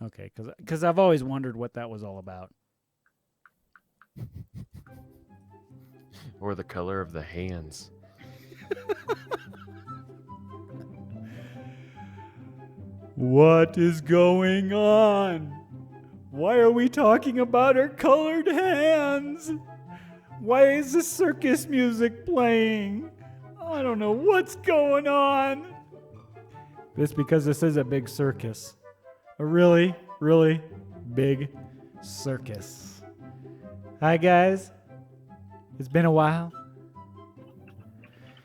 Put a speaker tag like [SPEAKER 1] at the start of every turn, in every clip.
[SPEAKER 1] Okay, because I've always wondered what that was all about.
[SPEAKER 2] Or the color of the hands.
[SPEAKER 1] What is going on? Why are we talking about her colored hands? Why is the circus music playing? I don't know what's going on. It's because this is a big circus. A really, really big circus. Hi, guys. It's been a while.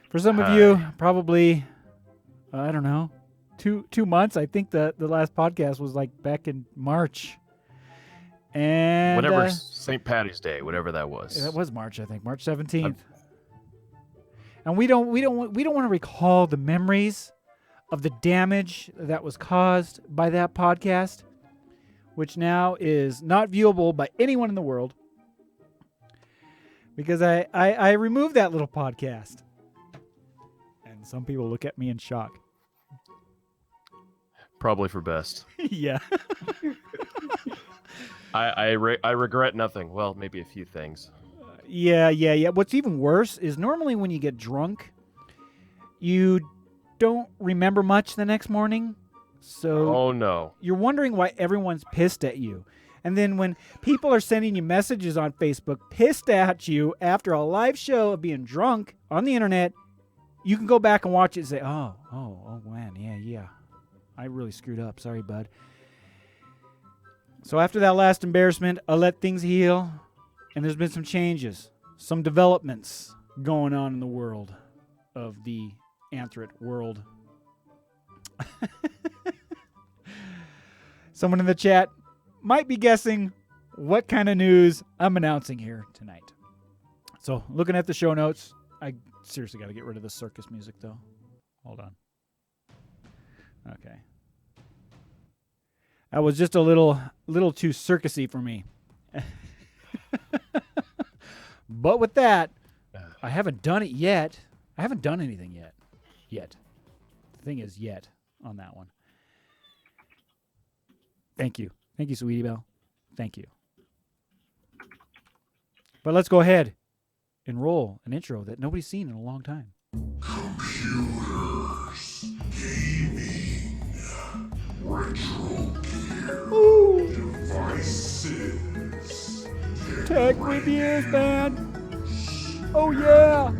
[SPEAKER 1] For some of you, probably, I don't know, two months. I think the last podcast was like back in March. And
[SPEAKER 2] whenever St. Patty's Day, whatever that was.
[SPEAKER 1] That was March, I think, March 17th. And we don't want to recall the memories of the damage that was caused by that podcast, which now is not viewable by anyone in the world because I removed that little podcast. And some people look at me in shock.
[SPEAKER 2] Probably for best.
[SPEAKER 1] Yeah.
[SPEAKER 2] I regret nothing. Well, maybe a few things.
[SPEAKER 1] Yeah. What's even worse is normally when you get drunk, you don't remember much the next morning. So
[SPEAKER 2] oh no,
[SPEAKER 1] you're wondering why everyone's pissed at you. And then when people are sending you messages on Facebook pissed at you after a live show of being drunk on the internet, you can go back and watch it and say, oh man, yeah. I really screwed up. Sorry, bud. So after that last embarrassment, I let things heal, and there's been some changes, some developments going on in the world of the AnthWare world. Someone in the chat might be guessing what kind of news I'm announcing here tonight. So looking at the show notes, I seriously got to get rid of the circus music, though. Hold on. Okay. That was just a little too circusy for me. But with that, I haven't done it yet. I haven't done anything yet. The thing is yet on that one. Thank you. Thank you, Sweetie Belle. Thank you. But let's go ahead and roll an intro that nobody's seen in a long time.
[SPEAKER 3] Computers, gaming, retro gear, devices,
[SPEAKER 1] Tech reviews, man. Oh, yeah.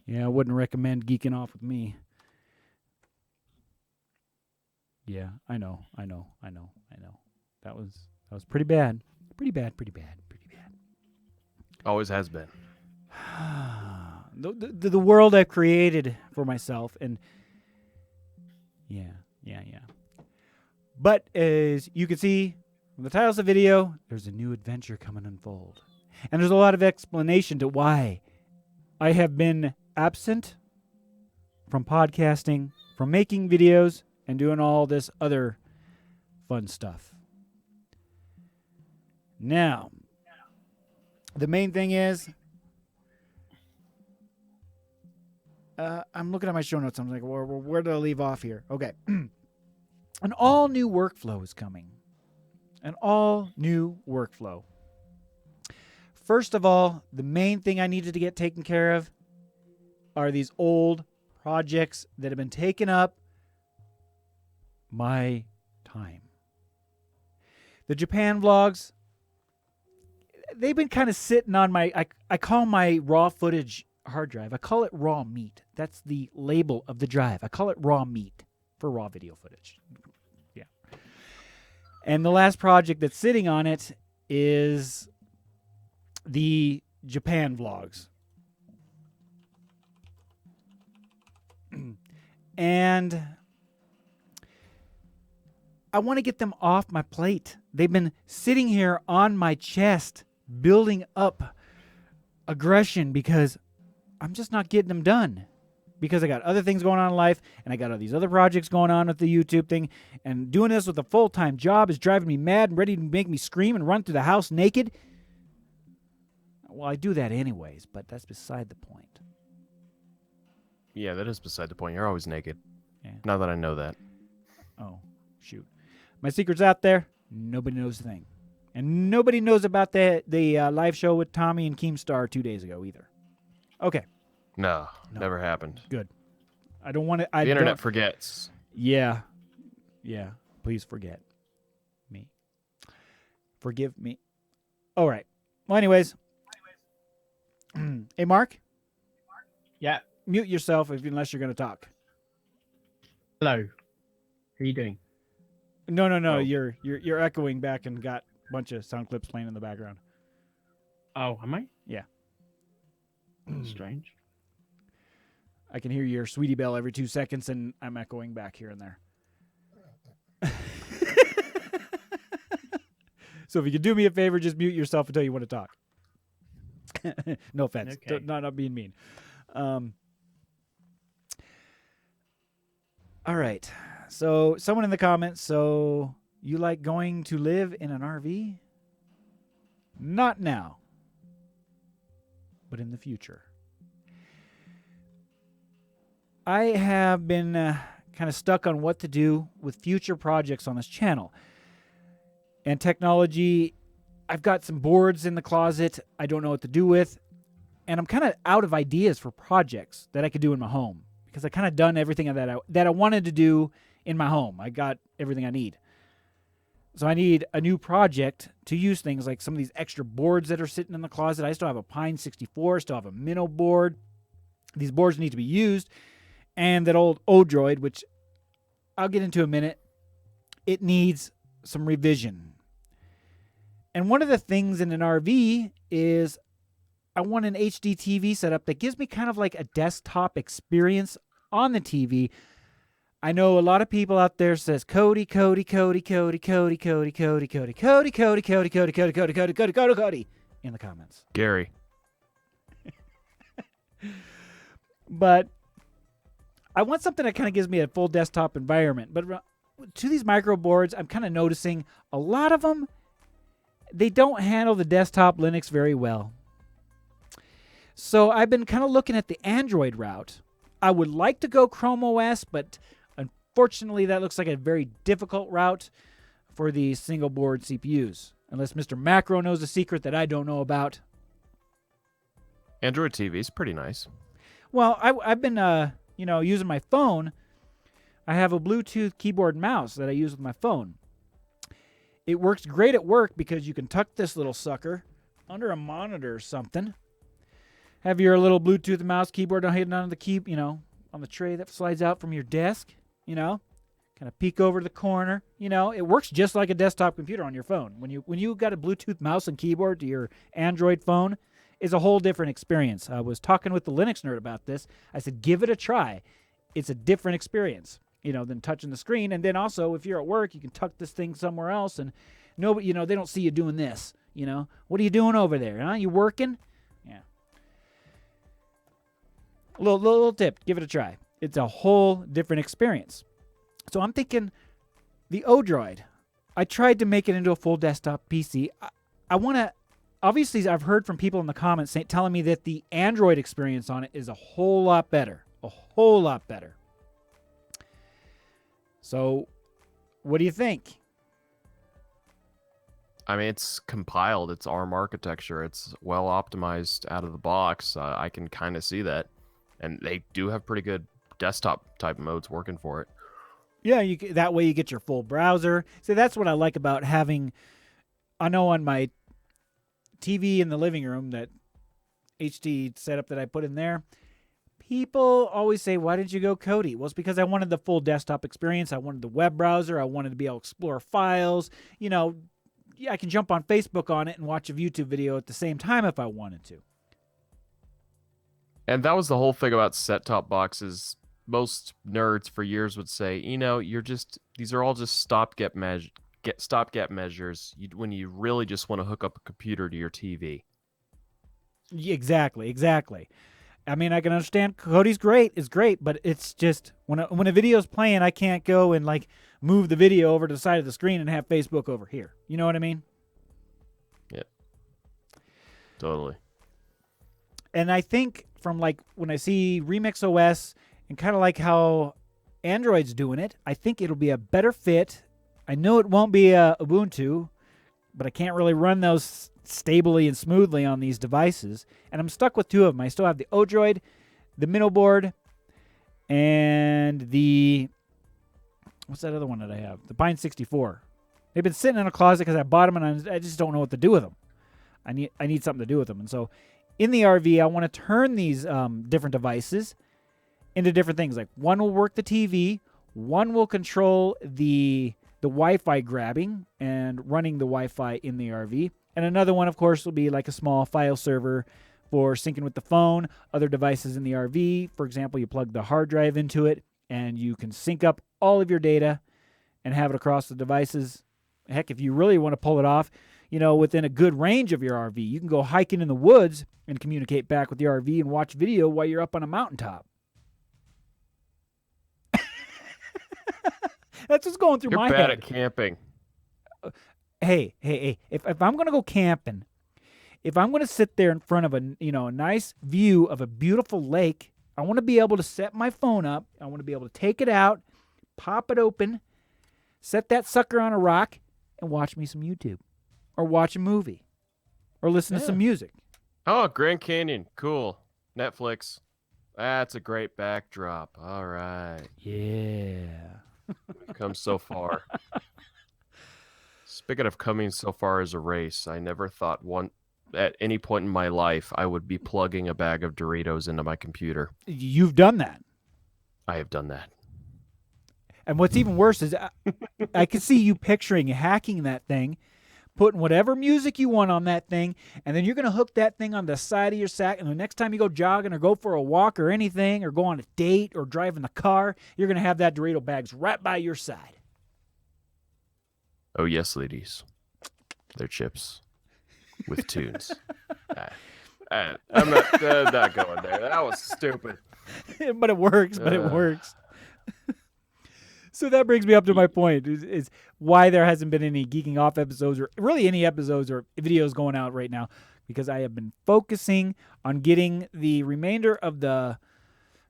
[SPEAKER 1] Yeah, I wouldn't recommend geeking off with me. Yeah, I know. That was pretty bad. Pretty bad.
[SPEAKER 2] always has been.
[SPEAKER 1] The world I've created for myself, and yeah. But as you can see from the title of the video, there's a new adventure coming unfold. And there's a lot of explanation to why I have been absent from podcasting, from making videos, and doing all this other fun stuff. Now, the main thing is, I'm looking at my show notes. I'm like, well, where did I leave off here? Okay. An all-new workflow is coming. An all-new workflow. First of all, the main thing I needed to get taken care of are these old projects that have been taking up my time. The Japan vlogs, they've been kind of sitting on my, I call my raw footage hard drive, I call it raw meat. That's the label of the drive. I call it raw meat for raw video footage. Yeah. And the last project that's sitting on it is the Japan vlogs. And I want to get them off my plate. They've been sitting here on my chest, building up aggression because I'm just not getting them done. Because I got other things going on in life, and I got all these other projects going on with the YouTube thing, and doing this with a full-time job is driving me mad and ready to make me scream and run through the house naked. Well, I do that anyways, but that's beside the point.
[SPEAKER 2] Yeah, that is beside the point. You're always naked.
[SPEAKER 1] Yeah.
[SPEAKER 2] Now that I know that.
[SPEAKER 1] Oh, shoot. My secret's out there. Nobody knows a thing. And nobody knows about the live show with Tommy and Keemstar 2 days ago either. Okay.
[SPEAKER 2] No, never happened.
[SPEAKER 1] Good. I don't want to.
[SPEAKER 2] The internet forgets.
[SPEAKER 1] Yeah. Yeah. Please forget me. Forgive me. All right. Well, anyways. Hey, Mark.
[SPEAKER 4] Yeah.
[SPEAKER 1] Mute yourself unless you're going to talk.
[SPEAKER 4] Hello. How are you doing?
[SPEAKER 1] No.
[SPEAKER 2] Oh.
[SPEAKER 1] You're echoing back and got a bunch of sound clips playing in the background.
[SPEAKER 4] Oh, am I?
[SPEAKER 1] Yeah.
[SPEAKER 4] Strange.
[SPEAKER 1] I can hear your sweetie belle every 2 seconds, and I'm echoing back here and there. So if you could do me a favor, just mute yourself until you want to talk. No offense.
[SPEAKER 4] Okay.
[SPEAKER 1] Not being mean. All right. So someone in the comments, so you like going to live in an RV? Not now, but in the future. I have been kind of stuck on what to do with future projects on this channel. And technology, I've got some boards in the closet I don't know what to do with. And I'm kind of out of ideas for projects that I could do in my home. Because I kind of done everything that I wanted to do in my home. I got everything I need. So I need a new project to use things like some of these extra boards that are sitting in the closet. I still have a Pine 64, still have a Minnow board. These boards need to be used. And that old Odroid, which I'll get into in a minute, it needs some revision. And one of the things in an RV is I want an HD TV setup that gives me kind of like a desktop experience on the TV. I know a lot of people out there says Cody in the comments.
[SPEAKER 2] Gary.
[SPEAKER 1] But I want something that kind of gives me a full desktop environment. But to these micro boards, I'm kind of noticing a lot of them, they don't handle the desktop Linux very well. So I've been kind of looking at the Android route. I would like to go Chrome OS, but unfortunately that looks like a very difficult route for the single board CPUs. Unless Mr. Macro knows a secret that I don't know about.
[SPEAKER 2] Android TV is pretty nice.
[SPEAKER 1] Well, I've been using my phone. I have a Bluetooth keyboard and mouse that I use with my phone. It works great at work because you can tuck this little sucker under a monitor or something. Have your little Bluetooth mouse keyboard hidden on the on the tray that slides out from your desk, kind of peek over to the corner. It works just like a desktop computer on your phone. When you got a Bluetooth mouse and keyboard to your Android phone, it's a whole different experience. I was talking with the Linux nerd about this. I said, give it a try. It's a different experience, than touching the screen. And then also, if you're at work, you can tuck this thing somewhere else, and nobody, they don't see you doing this. What are you doing over there? Huh? You working? Yeah. Little tip, give it a try. It's a whole different experience. So I'm thinking the Odroid. I tried to make it into a full desktop PC. I want to. Obviously, I've heard from people in the comments telling me that the Android experience on it is a whole lot better. A whole lot better. So, what do you think?
[SPEAKER 2] I mean, it's compiled. It's ARM architecture. It's well optimized out of the box. I can kind of see that. And they do have pretty good desktop type modes working for it.
[SPEAKER 1] Yeah, that way you get your full browser. See, that's what I like about having, I know on my TV in the living room, that HD setup that I put in there, people always say, why didn't you go Kodi? Well, it's because I wanted the full desktop experience. I wanted the web browser. I wanted to be able to explore files. I can jump on Facebook on it and watch a YouTube video at the same time if I wanted to.
[SPEAKER 2] And that was the whole thing about set-top boxes. Most nerds for years would say, these are all just stopgap measures when you really just want to hook up a computer to your TV.
[SPEAKER 1] Exactly. I mean, I can understand Kodi's great. It's great, but it's just when a video's playing, I can't go and move the video over to the side of the screen and have Facebook over here. You know what I mean?
[SPEAKER 2] Yep. Totally.
[SPEAKER 1] And I think from like when I see Remix OS and kind of like how Android's doing it, I think it'll be a better fit. I know it won't be Ubuntu, but I can't really run those stably and smoothly on these devices. And I'm stuck with two of them. I still have the Odroid, the Minnow board, and the... What's that other one that I have? The Pine 64. They've been sitting in a closet because I bought them, and I just don't know what to do with them. I need something to do with them. And so in the RV, I want to turn these different devices into different things. Like one will work the TV, one will control the Wi-Fi grabbing and running the Wi-Fi in the RV, and another one, of course, will be like a small file server for syncing with the phone, other devices in the RV. For example, you plug the hard drive into it, and you can sync up all of your data and have it across the devices. Heck, if you really want to pull it off, within a good range of your RV, you can go hiking in the woods and communicate back with the RV and watch video while you're up on a mountaintop. That's what's going through my head.
[SPEAKER 2] You're bad at camping.
[SPEAKER 1] Hey. If I'm going to go camping, if I'm going to sit there in front of a nice view of a beautiful lake, I want to be able to set my phone up. I want to be able to take it out, pop it open, set that sucker on a rock, and watch me some YouTube, or watch a movie, or listen to some music.
[SPEAKER 2] Oh, Grand Canyon. Cool. Netflix. That's a great backdrop. All right.
[SPEAKER 1] Yeah.
[SPEAKER 2] We've come so far. Speaking of coming so far as a race, I never thought at any point in my life I would be plugging a bag of Doritos into my computer.
[SPEAKER 1] You've done that.
[SPEAKER 2] I have done that.
[SPEAKER 1] And what's even worse is I can see you picturing hacking that thing, putting whatever music you want on that thing, and then you're going to hook that thing on the side of your sack, and the next time you go jogging or go for a walk or anything, or go on a date or drive in the car, you're going to have that Dorito bags right by your side.
[SPEAKER 2] Oh, yes, ladies. They're chips with tunes. I'm not going there. That was stupid.
[SPEAKER 1] But it works. It works. So that brings me up to my point, is why there hasn't been any Geeking Off episodes, or really any episodes or videos going out right now, because I have been focusing on getting the remainder of the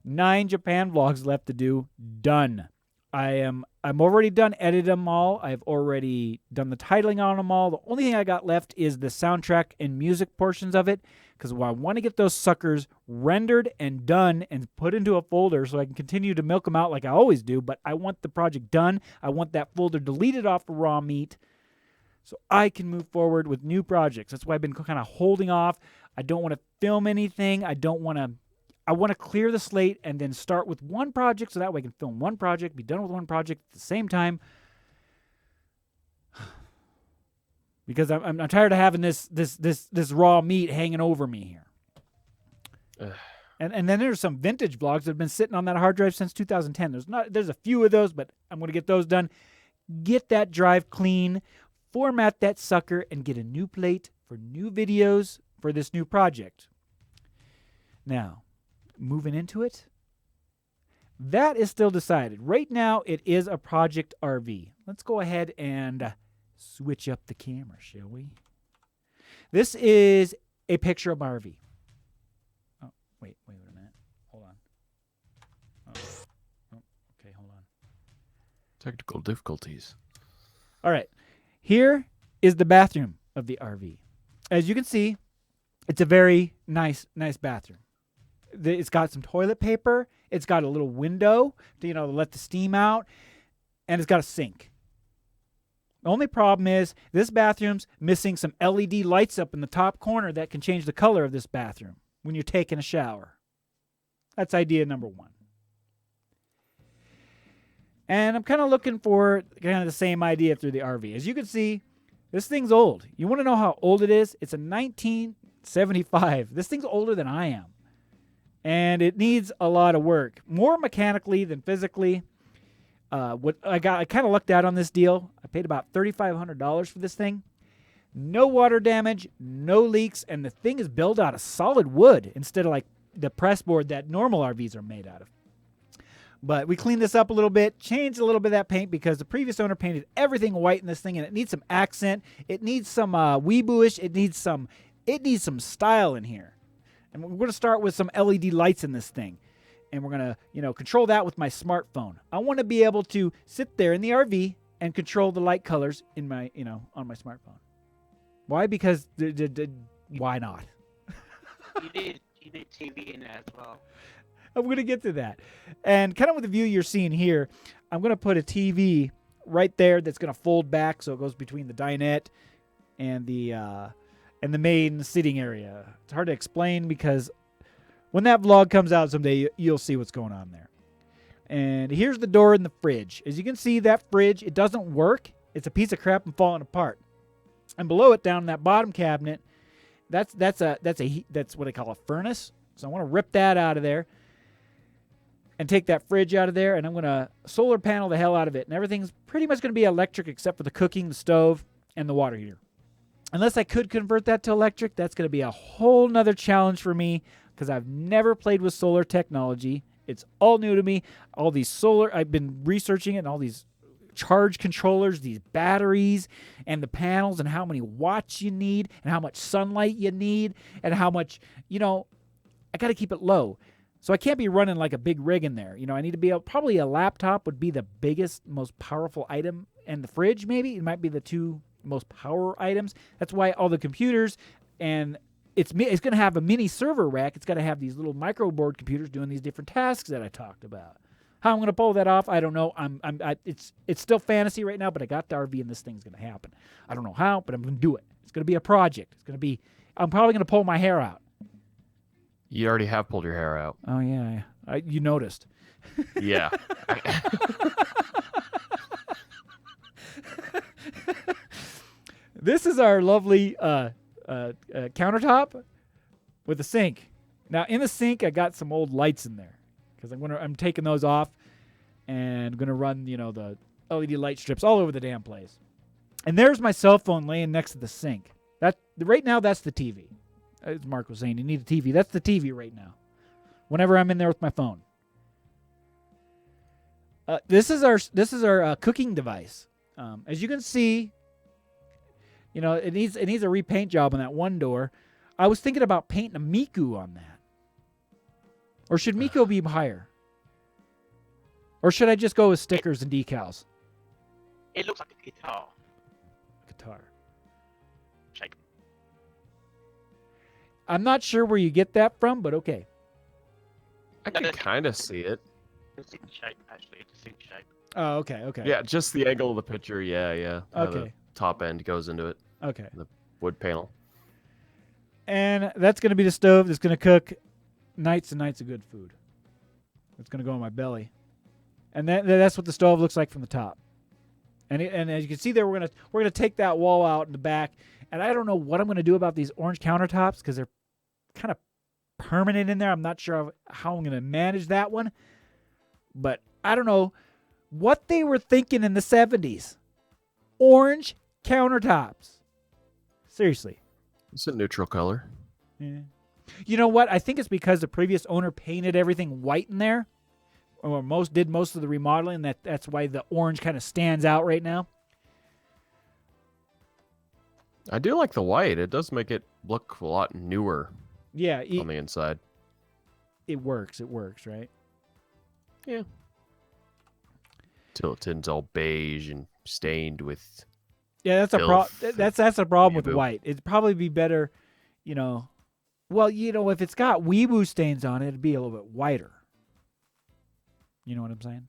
[SPEAKER 1] 9 Japan vlogs left to do done. I'm already done editing them all. I've already done the titling on them all. The only thing I got left is the soundtrack and music portions of it, because I want to get those suckers rendered and done and put into a folder so I can continue to milk them out like I always do, but I want the project done. I want that folder deleted off the raw meat so I can move forward with new projects. That's why I've been kind of holding off. I don't want to film anything. I want to clear the slate and then start with one project so that way I can film one project, be done with one project at the same time. Because I'm tired of having this raw meat hanging over me here. And then there's some vintage vlogs that have been sitting on that hard drive since 2010. There's a few of those, but I'm going to get those done. Get that drive clean, format that sucker, and get a new plate for new videos for this new project. Now, moving into it, that is still decided. Right now, it is a Project RV. Let's go ahead and switch up the camera, shall we? This is a picture of my RV. Oh, wait a minute. Hold on. Okay, hold on.
[SPEAKER 2] Technical difficulties.
[SPEAKER 1] All right. Here is the bathroom of the RV. As you can see, it's a very nice bathroom. It's got some toilet paper. It's got a little window to let the steam out, and it's got a sink. The only problem is this bathroom's missing some LED lights up in the top corner that can change the color of this bathroom when you're taking a shower. That's idea number 1. And I'm kind of looking for kind of the same idea through the RV. As you can see, this thing's old. You want to know how old it is? It's a 1975. This thing's older than I am. And it needs a lot of work, more mechanically than physically. What I kind of lucked out on this deal. I paid about $3,500 for this thing. No water damage, no leaks, and the thing is built out of solid wood instead of like the press board that normal RVs are made out of. But we cleaned this up a little bit, changed a little bit of that paint because the previous owner painted everything white in this thing, and it needs some accent. It needs some weeboo-ish. It needs some style in here. And we're going to start with some LED lights in this thing. And we're going to, control that with my smartphone. I want to be able to sit there in the RV and control the light colors in my, on my smartphone. Why? Because why not?
[SPEAKER 5] You need TV in there as well.
[SPEAKER 1] I'm going to get to that. And kind of with the view you're seeing here, I'm going to put a TV right there that's going to fold back so it goes between the dinette and the main sitting area. It's hard to explain because when that vlog comes out someday, you'll see what's going on there. And here's the door in the fridge. As you can see, that fridge, it doesn't work. It's a piece of crap and falling apart. And below it, down in that bottom cabinet, that's what I call a furnace. So I want to rip that out of there and take that fridge out of there, and I'm going to solar panel the hell out of it. And everything's pretty much going to be electric except for the cooking, the stove, and the water heater. Unless I could convert that to electric, that's going to be a whole nother challenge for me because I've never played with solar technology. It's all new to me. All these solar, I've been researching it, and all these charge controllers, these batteries, and the panels, and how many watts you need, and how much sunlight you need, and how much, I got to keep it low. So I can't be running like a big rig in there. I need to be probably a laptop would be the biggest, most powerful item, and the fridge maybe. It might be the two most power items. That's why all the computers, and it's going to have a mini server rack. It's got to have these little microboard computers doing these different tasks that I talked about. How I'm going to pull that off, I don't know. It's still fantasy right now, but I got the RV and this thing's going to happen. I don't know how, but I'm going to do it. It's going to be a project. I'm probably going to pull my hair out.
[SPEAKER 2] You already have pulled your hair out.
[SPEAKER 1] Oh, yeah. You noticed.
[SPEAKER 2] Yeah.
[SPEAKER 1] This is our lovely countertop with a sink. Now, in the sink, I got some old lights in there because I'm taking those off and going to run, the LED light strips all over the damn place. And there's my cell phone laying next to the sink. Right now, that's the TV. As Mark was saying, you need a TV. That's the TV right now. Whenever I'm in there with my phone. This is our cooking device. As you can see, it needs a repaint job on that one door. I was thinking about painting a Miku on that. Or should Miku be higher? Or should I just go with stickers and decals?
[SPEAKER 5] It looks like a guitar.
[SPEAKER 1] Guitar.
[SPEAKER 5] Shake.
[SPEAKER 1] I'm not sure where you get that from, but okay.
[SPEAKER 2] I can kind of see it.
[SPEAKER 5] It's in shape, actually. It's in shape.
[SPEAKER 1] Oh, okay.
[SPEAKER 2] Yeah, just the angle of the picture. Yeah. How
[SPEAKER 1] Okay.
[SPEAKER 2] the top end goes into it.
[SPEAKER 1] Okay.
[SPEAKER 2] The wood panel.
[SPEAKER 1] And that's going to be the stove that's going to cook nights and nights of good food. It's going to go in my belly. And that's what the stove looks like from the top. And as you can see there, we're gonna take that wall out in the back. And I don't know what I'm going to do about these orange countertops because they're kind of permanent in there. I'm not sure how I'm going to manage that one. But I don't know what they were thinking in the 70s. Orange countertops. Seriously.
[SPEAKER 2] It's a neutral color.
[SPEAKER 1] Yeah. You know what? I think it's because the previous owner painted everything white in there. Or did most of the remodeling. That's why the orange kind of stands out right now.
[SPEAKER 2] I do like the white. It does make it look a lot newer.
[SPEAKER 1] Yeah.
[SPEAKER 2] On the inside.
[SPEAKER 1] It works. It works, right?
[SPEAKER 2] Yeah. Till it's all beige and stained with.
[SPEAKER 1] Yeah, that's
[SPEAKER 2] filth.
[SPEAKER 1] That's a problem with
[SPEAKER 2] Weeaboo.
[SPEAKER 1] white. It'd probably be better, Well, if it's got weeaboo stains on it, it'd be a little bit whiter. You know what I'm saying?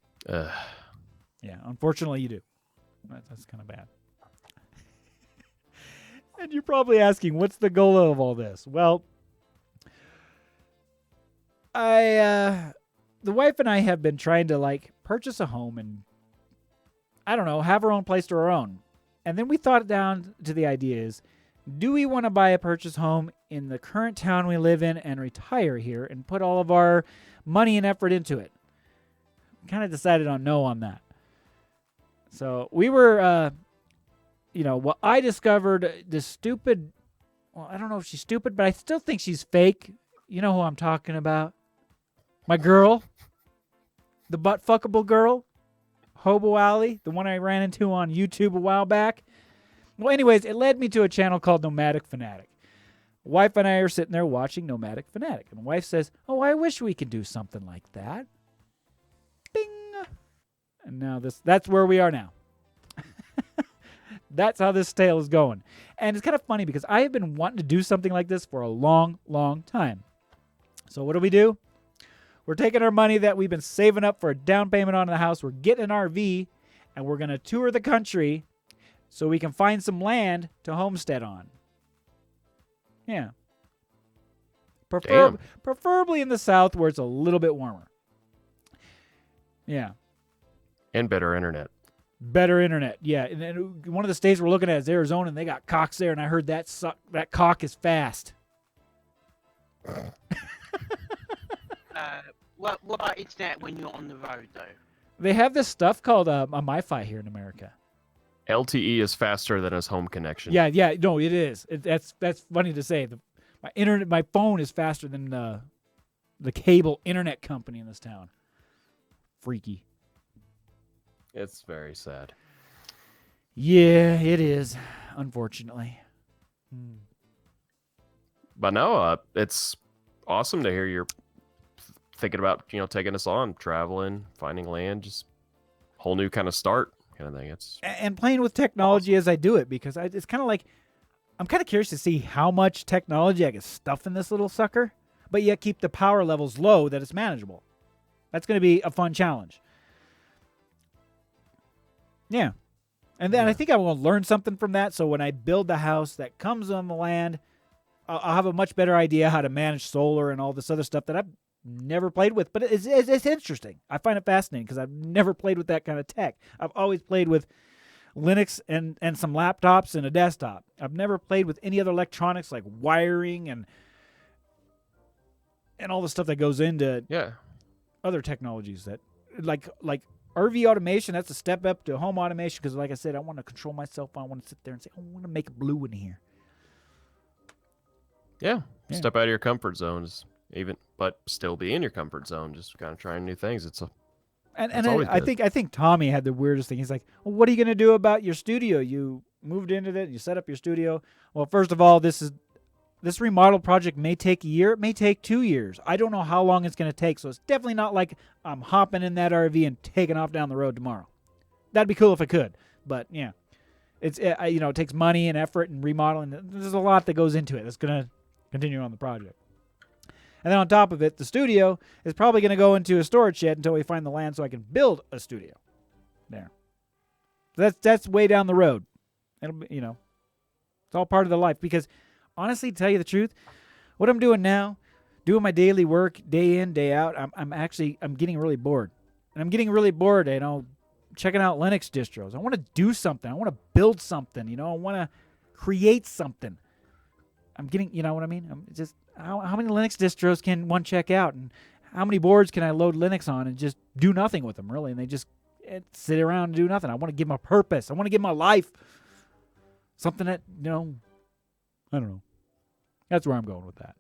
[SPEAKER 1] Yeah, unfortunately you do. That's kind of bad. And you're probably asking, what's the goal of all this? Well, the wife and I have been trying to purchase a home and I don't know, have our own place to our own. And then we thought it down to the idea is, do we want to buy a purchase home in the current town we live in and retire here and put all of our money and effort into it? Kind of decided on no on that. So we were, I discovered this stupid, I don't know if she's stupid, but I still think she's fake. You know who I'm talking about? My girl. The butt-fuckable girl. Hobo Alley, the one I ran into on YouTube a while back. Well, anyways, it led me to a channel called Nomadic Fanatic. Wife and I are sitting there watching Nomadic Fanatic. And the wife says, oh, I wish we could do something like that. Bing. And now that's where we are now. That's how this tale is going. And it's kind of funny because I have been wanting to do something like this for a long, long time. So what do? We're taking our money that we've been saving up for a down payment on the house. We're getting an RV, and we're going to tour the country so we can find some land to homestead on. Yeah. Preferably in the south where it's a little bit warmer. Yeah.
[SPEAKER 2] And better internet.
[SPEAKER 1] Better internet, yeah. And then one of the states we're looking at is Arizona, and they got cocks there, and I heard that cock is fast.
[SPEAKER 5] What about internet when you're on the road, though?
[SPEAKER 1] They have this stuff called a MiFi here in America.
[SPEAKER 2] LTE is faster than his home connection.
[SPEAKER 1] Yeah, no, it is. That's funny to say. My phone is faster than the cable internet company in this town. Freaky.
[SPEAKER 2] It's very sad.
[SPEAKER 1] Yeah, it is, unfortunately.
[SPEAKER 2] But no, it's awesome to hear you're thinking about, taking us on, traveling, finding land, just whole new kind of start kind of thing.
[SPEAKER 1] And playing with technology as I do it, because it's kind of like, I'm kind of curious to see how much technology I can stuff in this little sucker, but yet keep the power levels low that it's manageable. That's going to be a fun challenge. Yeah. And then I think I will learn something from that. So when I build the house that comes on the land, I'll have a much better idea how to manage solar and all this other stuff that I've never played with. But it's interesting. I find it fascinating because I've never played with that kind of tech. I've always played with Linux and some laptops and a desktop. I've never played with any other electronics like wiring and all the stuff that goes into other technologies that like RV automation. That's a step up to home automation because, like I said, I want to control myself. I want to sit there and say, I want to make it blue in here. Yeah.
[SPEAKER 2] Step out of your comfort zones, but still be in your comfort zone. Just kind of trying new things.
[SPEAKER 1] I think Tommy had the weirdest thing. He's like, well, what are you going to do about your studio? You moved into it. You set up your studio. Well, first of all, this remodel project may take a year. It may take 2 years. I don't know how long it's going to take. So it's definitely not like I'm hopping in that RV and taking off down the road tomorrow. That'd be cool if I could. But yeah, it takes money and effort and remodeling. There's a lot that goes into it. It's going to continue on the project. And then on top of it, the studio is probably going to go into a storage shed until we find the land so I can build a studio there. That's way down the road. It'll be, it's all part of the life because honestly, to tell you the truth, what I'm doing now, doing my daily work day in, day out, I'm getting really bored. And I'm getting really bored, checking out Linux distros. I want to do something. I want to build something, I want to create something. I'm getting, you know what I mean? I'm just, how many Linux distros can one check out? And how many boards can I load Linux on and just do nothing with them, really? And they just sit around and do nothing. I want to give them a purpose. I want to give them a life. Something that, I don't know. That's where I'm going with that.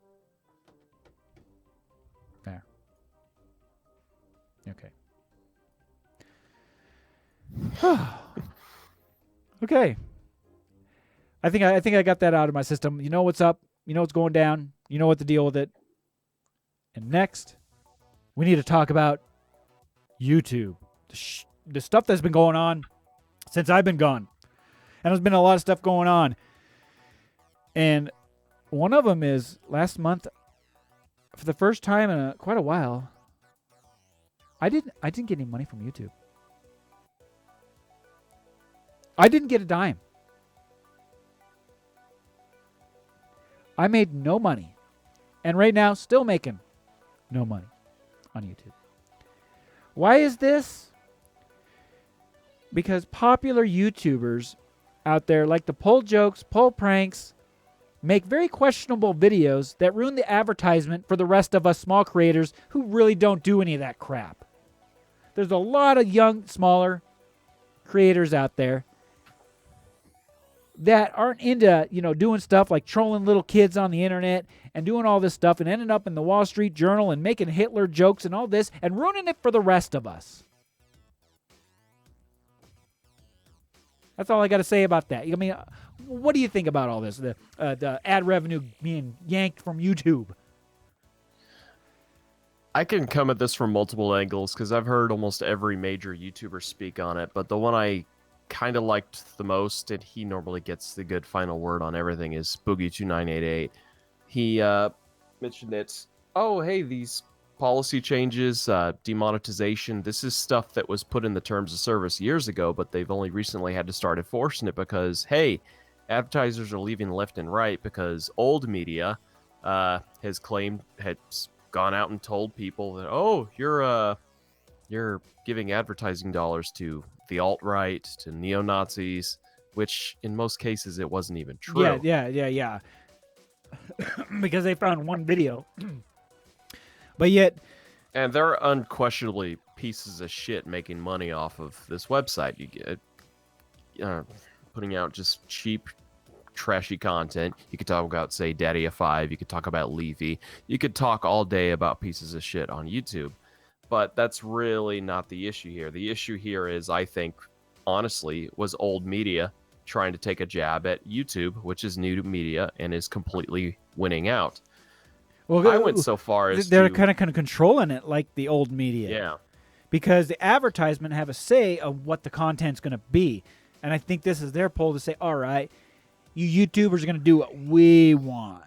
[SPEAKER 1] There. Okay. Okay. I think I got that out of my system. You know what's up. You know what's going down. You know what to deal with it. And next, we need to talk about YouTube. The stuff that's been going on since I've been gone. And there's been a lot of stuff going on. And one of them is last month, for the first time in quite a while, I didn't get any money from YouTube. I didn't get a dime. I made no money. And right now, still making no money on YouTube. Why is this? Because popular YouTubers out there like to pull jokes, pull pranks, make very questionable videos that ruin the advertisement for the rest of us small creators who really don't do any of that crap. There's a lot of young, smaller creators out there that aren't into, doing stuff like trolling little kids on the internet and doing all this stuff and ending up in the Wall Street Journal and making Hitler jokes and all this and ruining it for the rest of us. That's all I got to say about that. I mean, What do you think about all this? The ad revenue being yanked from YouTube.
[SPEAKER 2] I can come at this from multiple angles because I've heard almost every major YouTuber speak on it, but the one I kind of liked the most, and he normally gets the good final word on everything, is Boogie2988. He mentioned it. Oh, hey, these policy changes, demonetization, this is stuff that was put in the terms of service years ago, but they've only recently had to start enforcing it because, hey, advertisers are leaving left and right because old media has gone out and told people that, oh, you're giving advertising dollars to the alt-right, to neo-Nazis, which in most cases it wasn't even true.
[SPEAKER 1] Yeah. Because they found one video. But yet...
[SPEAKER 2] And they're unquestionably pieces of shit making money off of this website. You get putting out just cheap, trashy content. You could talk about, say, Daddy F5. You could talk about Levy. You could talk all day about pieces of shit on YouTube. But that's really not the issue here. The issue here is, I think, honestly, was old media trying to take a jab at YouTube, which is new to media and is completely winning out.
[SPEAKER 1] Well,
[SPEAKER 2] I went so far as
[SPEAKER 1] they're kind of controlling it like the old media.
[SPEAKER 2] Yeah.
[SPEAKER 1] Because the advertisement have a say of what the content's going to be. And I think this is their pull to say, all right, you YouTubers are going to do what we want.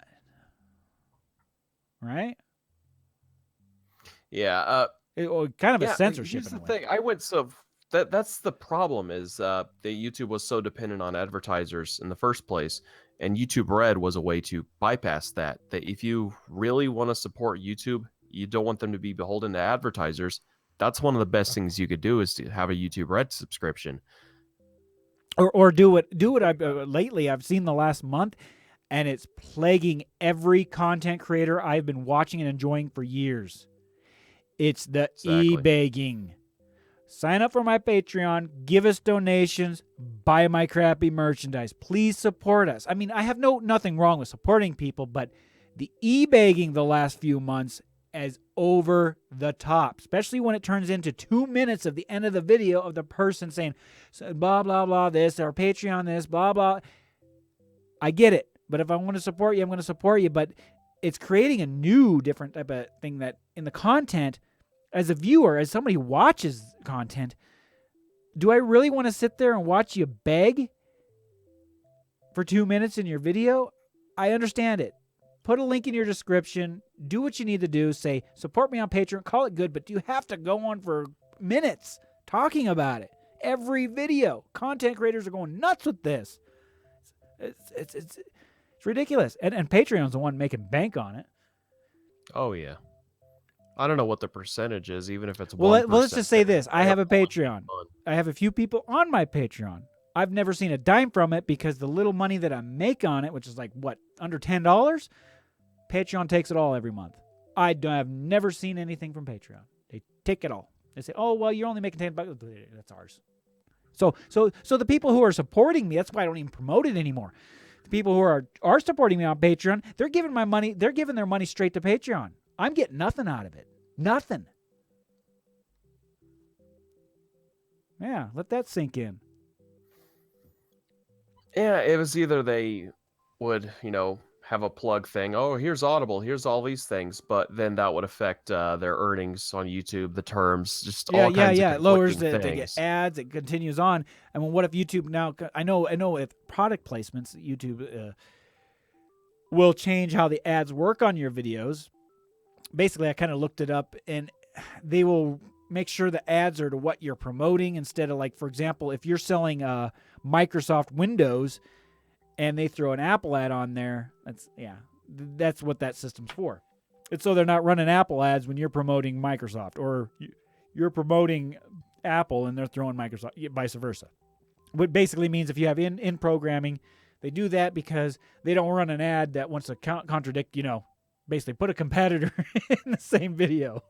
[SPEAKER 1] Right?
[SPEAKER 2] Yeah.
[SPEAKER 1] Kind of a censorship.
[SPEAKER 2] Here's the thing. I went so... That's the problem is that YouTube was so dependent on advertisers in the first place, and YouTube Red was a way to bypass that. That if you really want to support YouTube, you don't want them to be beholden to advertisers. That's one of the best things you could do is to have a YouTube Red subscription,
[SPEAKER 1] or do what I've lately I've seen the last month, and it's plaguing every content creator I've been watching and enjoying for years. It's the e-begging. Sign up for my Patreon, give us donations, buy my crappy merchandise. Please support us. I mean, I have nothing wrong with supporting people, but the e-begging the last few months is over the top, especially when it turns into 2 minutes of the end of the video of the person saying, blah, blah, blah, this, or Patreon this, blah, blah. I get it, but if I want to support you, I'm going to support you, but it's creating a new, different type of thing that in the content, as a viewer, as somebody who watches content, do I really want to sit there and watch you beg for 2 minutes in your video? I understand it. Put a link in your description. Do what you need to do. Say, support me on Patreon. Call it good, but you have to go on for minutes talking about it. Every video. Content creators are going nuts with this. It's ridiculous. And Patreon's the one making bank on it.
[SPEAKER 2] Oh, yeah. I don't know what the percentage is, even if it's 1%.
[SPEAKER 1] Well, let's just say this. I have a Patreon. I have a few people on my Patreon. I've never seen a dime from it because the little money that I make on it, which is like, what, under $10? Patreon takes it all every month. I've never seen anything from Patreon. They take it all. They say, oh, well, you're only making $10. That's ours. So the people who are supporting me, that's why I don't even promote it anymore. The people who are supporting me on Patreon, they're giving their money straight to Patreon. I'm getting nothing out of it. Nothing. Yeah, let that sink in.
[SPEAKER 2] Yeah, it was either they would, have a plug thing. Oh, here's Audible. Here's all these things. But then that would affect their earnings on YouTube, the terms, just all kinds of
[SPEAKER 1] it lowers
[SPEAKER 2] things.
[SPEAKER 1] They get ads. It continues on. I mean, what if YouTube now? I know with product placements, YouTube will change how the ads work on your videos. Basically, I kind of looked it up, and they will make sure the ads are to what you're promoting instead of, like, for example, if you're selling Microsoft Windows and they throw an Apple ad on there, that's what that system's for. It's so they're not running Apple ads when you're promoting Microsoft, or you're promoting Apple and they're throwing Microsoft, vice versa. What basically means if you have in programming, they do that because they don't run an ad that wants to contradict, basically put a competitor in the same video.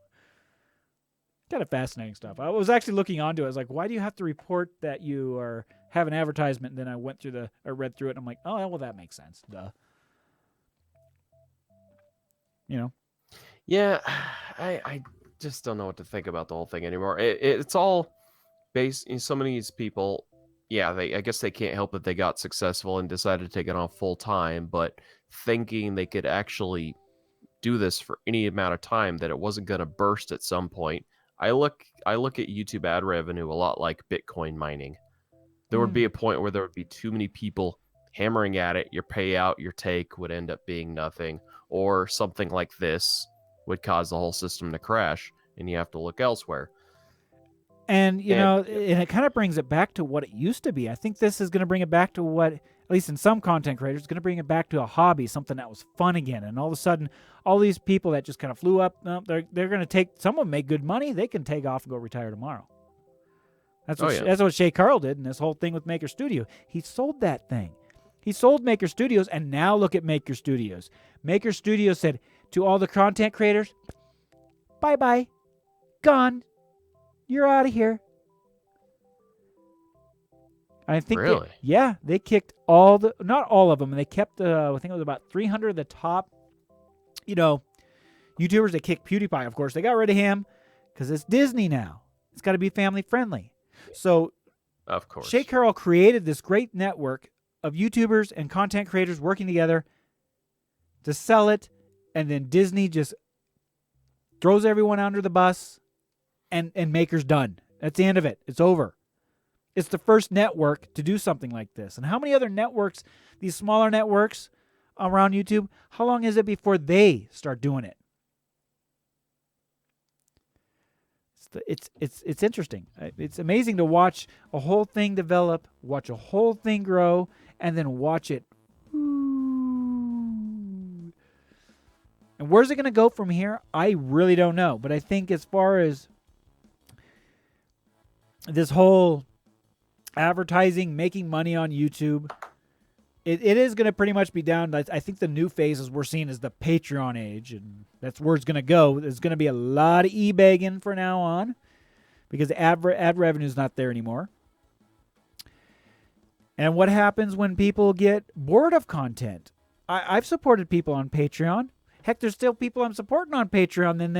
[SPEAKER 1] Kind of fascinating stuff. I was actually looking onto it. I was like, why do you have to report that you have an advertisement? And then I read through it, and I'm like, oh, well, that makes sense. Duh.
[SPEAKER 2] Yeah, I just don't know what to think about the whole thing anymore. It's all based in so many of these people yeah, I guess they can't help that they got successful and decided to take it on full time, but thinking they could actually do this for any amount of time, that it wasn't going to burst at some point. I look at YouTube ad revenue a lot like Bitcoin mining. There would be a point where there would be too many people hammering at it. Your payout, your take would end up being nothing, or something like this would cause the whole system to crash, and you have to look elsewhere.
[SPEAKER 1] And, and it kind of brings it back to what it used to be. I think this is going to bring it back to what, at least in some content creators, it's going to bring it back to a hobby, something that was fun again. And all of a sudden, all these people that just kind of flew up, they're going to take, some of them make good money, they can take off and go retire tomorrow. That's what Shay Carl did in this whole thing with Maker Studio. He sold that thing. He sold Maker Studios, and now look at Maker Studios. Maker Studios said to all the content creators, bye-bye, gone. You're out of here. I think
[SPEAKER 2] really?
[SPEAKER 1] They kicked not all of them, and they kept I think it was about 300 of the top, YouTubers. They kicked PewDiePie, of course. They got rid of him because it's Disney now. It's got to be family friendly. So,
[SPEAKER 2] of course,
[SPEAKER 1] Shay Carroll created this great network of YouTubers and content creators working together to sell it, and then Disney just throws everyone under the bus. And Maker's done. That's the end of it. It's over. It's the first network to do something like this. And how many other networks, these smaller networks around YouTube, how long is it before they start doing it? It's interesting. It's amazing to watch a whole thing develop, watch a whole thing grow, and then watch it. And where's it going to go from here? I really don't know. But I think as far as this whole advertising, making money on YouTube, it is going to pretty much be down. I think the new phases we're seeing is the Patreon age, and that's where it's going to go. There's going to be a lot of e-begging from now on because the ad revenue is not there anymore. And what happens when people get bored of content? I've supported people on Patreon. Heck, there's still people I'm supporting on Patreon, then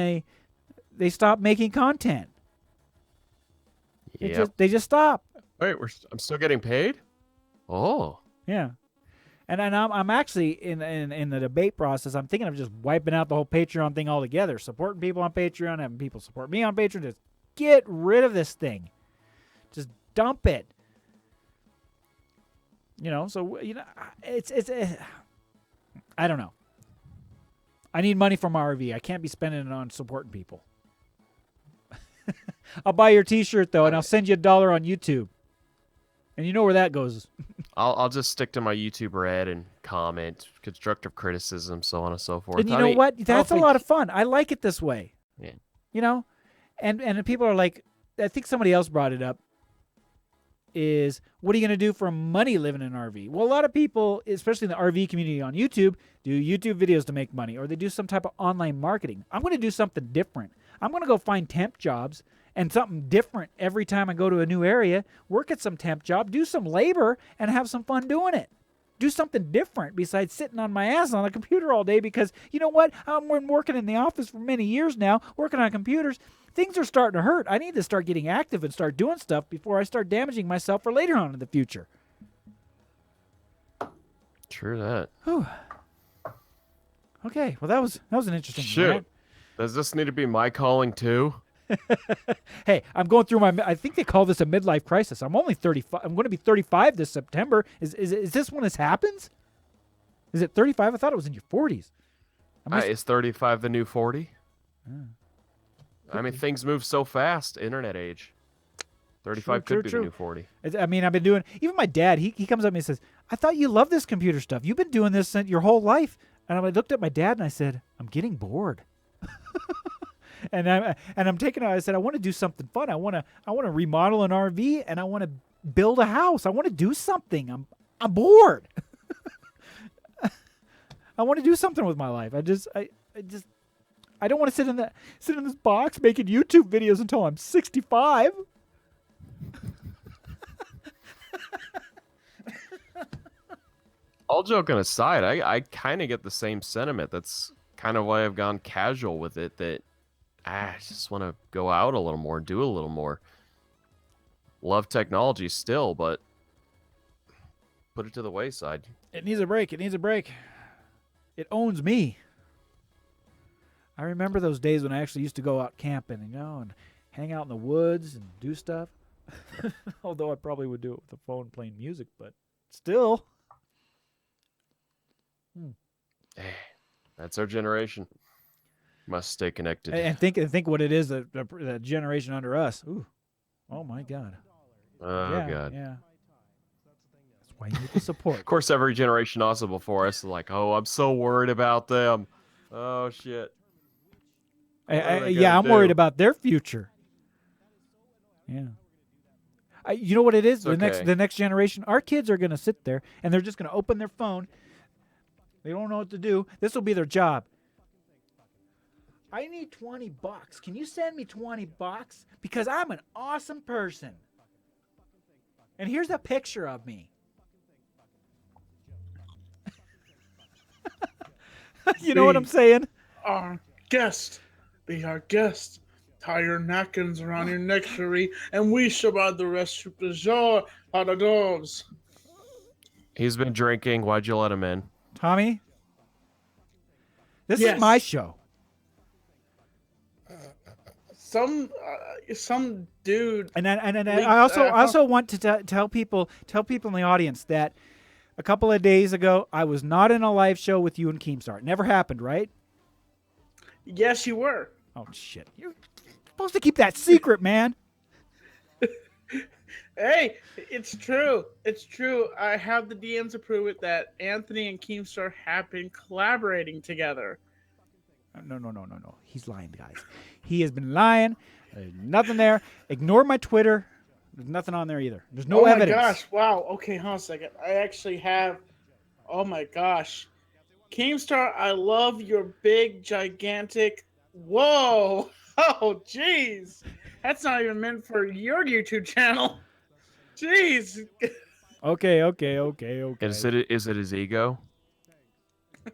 [SPEAKER 1] they stop making content. They just stop.
[SPEAKER 2] Wait, I'm still getting paid? Oh.
[SPEAKER 1] Yeah. And I'm actually in the debate process. I'm thinking of just wiping out the whole Patreon thing altogether. Supporting people on Patreon, having people support me on Patreon. Just get rid of this thing. Just dump it. So it's I don't know. I need money from RV. I can't be spending it on supporting people. I'll buy your T-shirt though, and I'll send you $1 on YouTube. And you know where that goes.
[SPEAKER 2] I'll just stick to my YouTube red and comment, constructive criticism, so on and so forth.
[SPEAKER 1] And you know what? That's a lot of fun. I like it this way.
[SPEAKER 2] Yeah.
[SPEAKER 1] And people are like, I think somebody else brought it up, is what are you going to do for money living in an RV? Well, a lot of people, especially in the RV community on YouTube, do YouTube videos to make money, or they do some type of online marketing. I'm going to do something different. I'm going to go find temp jobs and something different every time I go to a new area, work at some temp job, do some labor, and have some fun doing it. Do something different besides sitting on my ass on a computer all day, because you know what? I've been working in the office for many years now, working on computers. Things are starting to hurt. I need to start getting active and start doing stuff before I start damaging myself for later on in the future.
[SPEAKER 2] True that.
[SPEAKER 1] Whew. Okay, well that was an interesting
[SPEAKER 2] rant. Does this need to be my calling too?
[SPEAKER 1] Hey, I'm going through I think they call this a midlife crisis. I'm only 35. I'm going to be 35 this September. Is this when this happens? Is it 35? I thought it was in your 40s.
[SPEAKER 2] Is 35 the new 40? I mean, things move so fast. Internet age. 35 could be the new 40.
[SPEAKER 1] I've been doing. Even my dad, he comes up to me and says, "I thought you loved this computer stuff. You've been doing this your whole life." And I looked at my dad and I said, "I'm getting bored." And I'm taking it. I said, I want to do something fun. I want to remodel an RV, and I want to build a house. I want to do something. I'm bored. I want to do something with my life. I don't want to sit in this box making YouTube videos until I'm 65.
[SPEAKER 2] All joking aside, I kind of get the same sentiment. That's kind of why I've gone casual with it, that I just want to go out a little more, do a little more. Love technology still, but put it to the wayside.
[SPEAKER 1] It needs a break. It needs a break. It owns me. I remember those days when I actually used to go out camping, and hang out in the woods and do stuff. Although I probably would do it with the phone playing music, but still.
[SPEAKER 2] That's our generation. Must stay connected.
[SPEAKER 1] And think what it is, the generation under us. Ooh. Oh, my God.
[SPEAKER 2] Oh,
[SPEAKER 1] yeah,
[SPEAKER 2] God.
[SPEAKER 1] Yeah. That's why you need the support.
[SPEAKER 2] Of course, every generation also before us is like, oh, I'm so worried about them. Oh, shit.
[SPEAKER 1] I'm worried about their future. Yeah. You know what it is?
[SPEAKER 2] Okay.
[SPEAKER 1] The next generation, our kids are going to sit there, and they're just going to open their phone. They don't know what to do. This will be their job. I need $20. Can you send me $20? Because I'm an awesome person. And here's a picture of me. You know what I'm saying?
[SPEAKER 6] Our guest. Be our guest. Tie your napkins around your neck, Cherie, and we shall ride the rest of the jour par the doors.
[SPEAKER 2] He's been drinking. Why'd you let him in?
[SPEAKER 1] Tommy, this
[SPEAKER 6] Yes.
[SPEAKER 1] is my show.
[SPEAKER 6] Some dude.
[SPEAKER 1] And
[SPEAKER 6] leaked-
[SPEAKER 1] I also want to tell people in the audience that a couple of days ago I was not in a live show with you and Keemstar. It never happened, right?
[SPEAKER 6] Yes, you were.
[SPEAKER 1] Oh shit! You're supposed to keep that secret, man.
[SPEAKER 6] Hey, it's true. It's true. I have the DMs to prove it that Anthony and Keemstar have been collaborating together.
[SPEAKER 1] No. He's lying, guys. He has been lying. There's nothing there. Ignore my Twitter. There's nothing on there either. There's no evidence.
[SPEAKER 6] Oh my gosh! Wow. Okay, hold on a second. I actually have. Oh my gosh, Keemstar, I love your big, gigantic. Whoa! Oh, jeez. That's not even meant for your YouTube channel. Jeez.
[SPEAKER 1] Okay.
[SPEAKER 2] Is it his ego?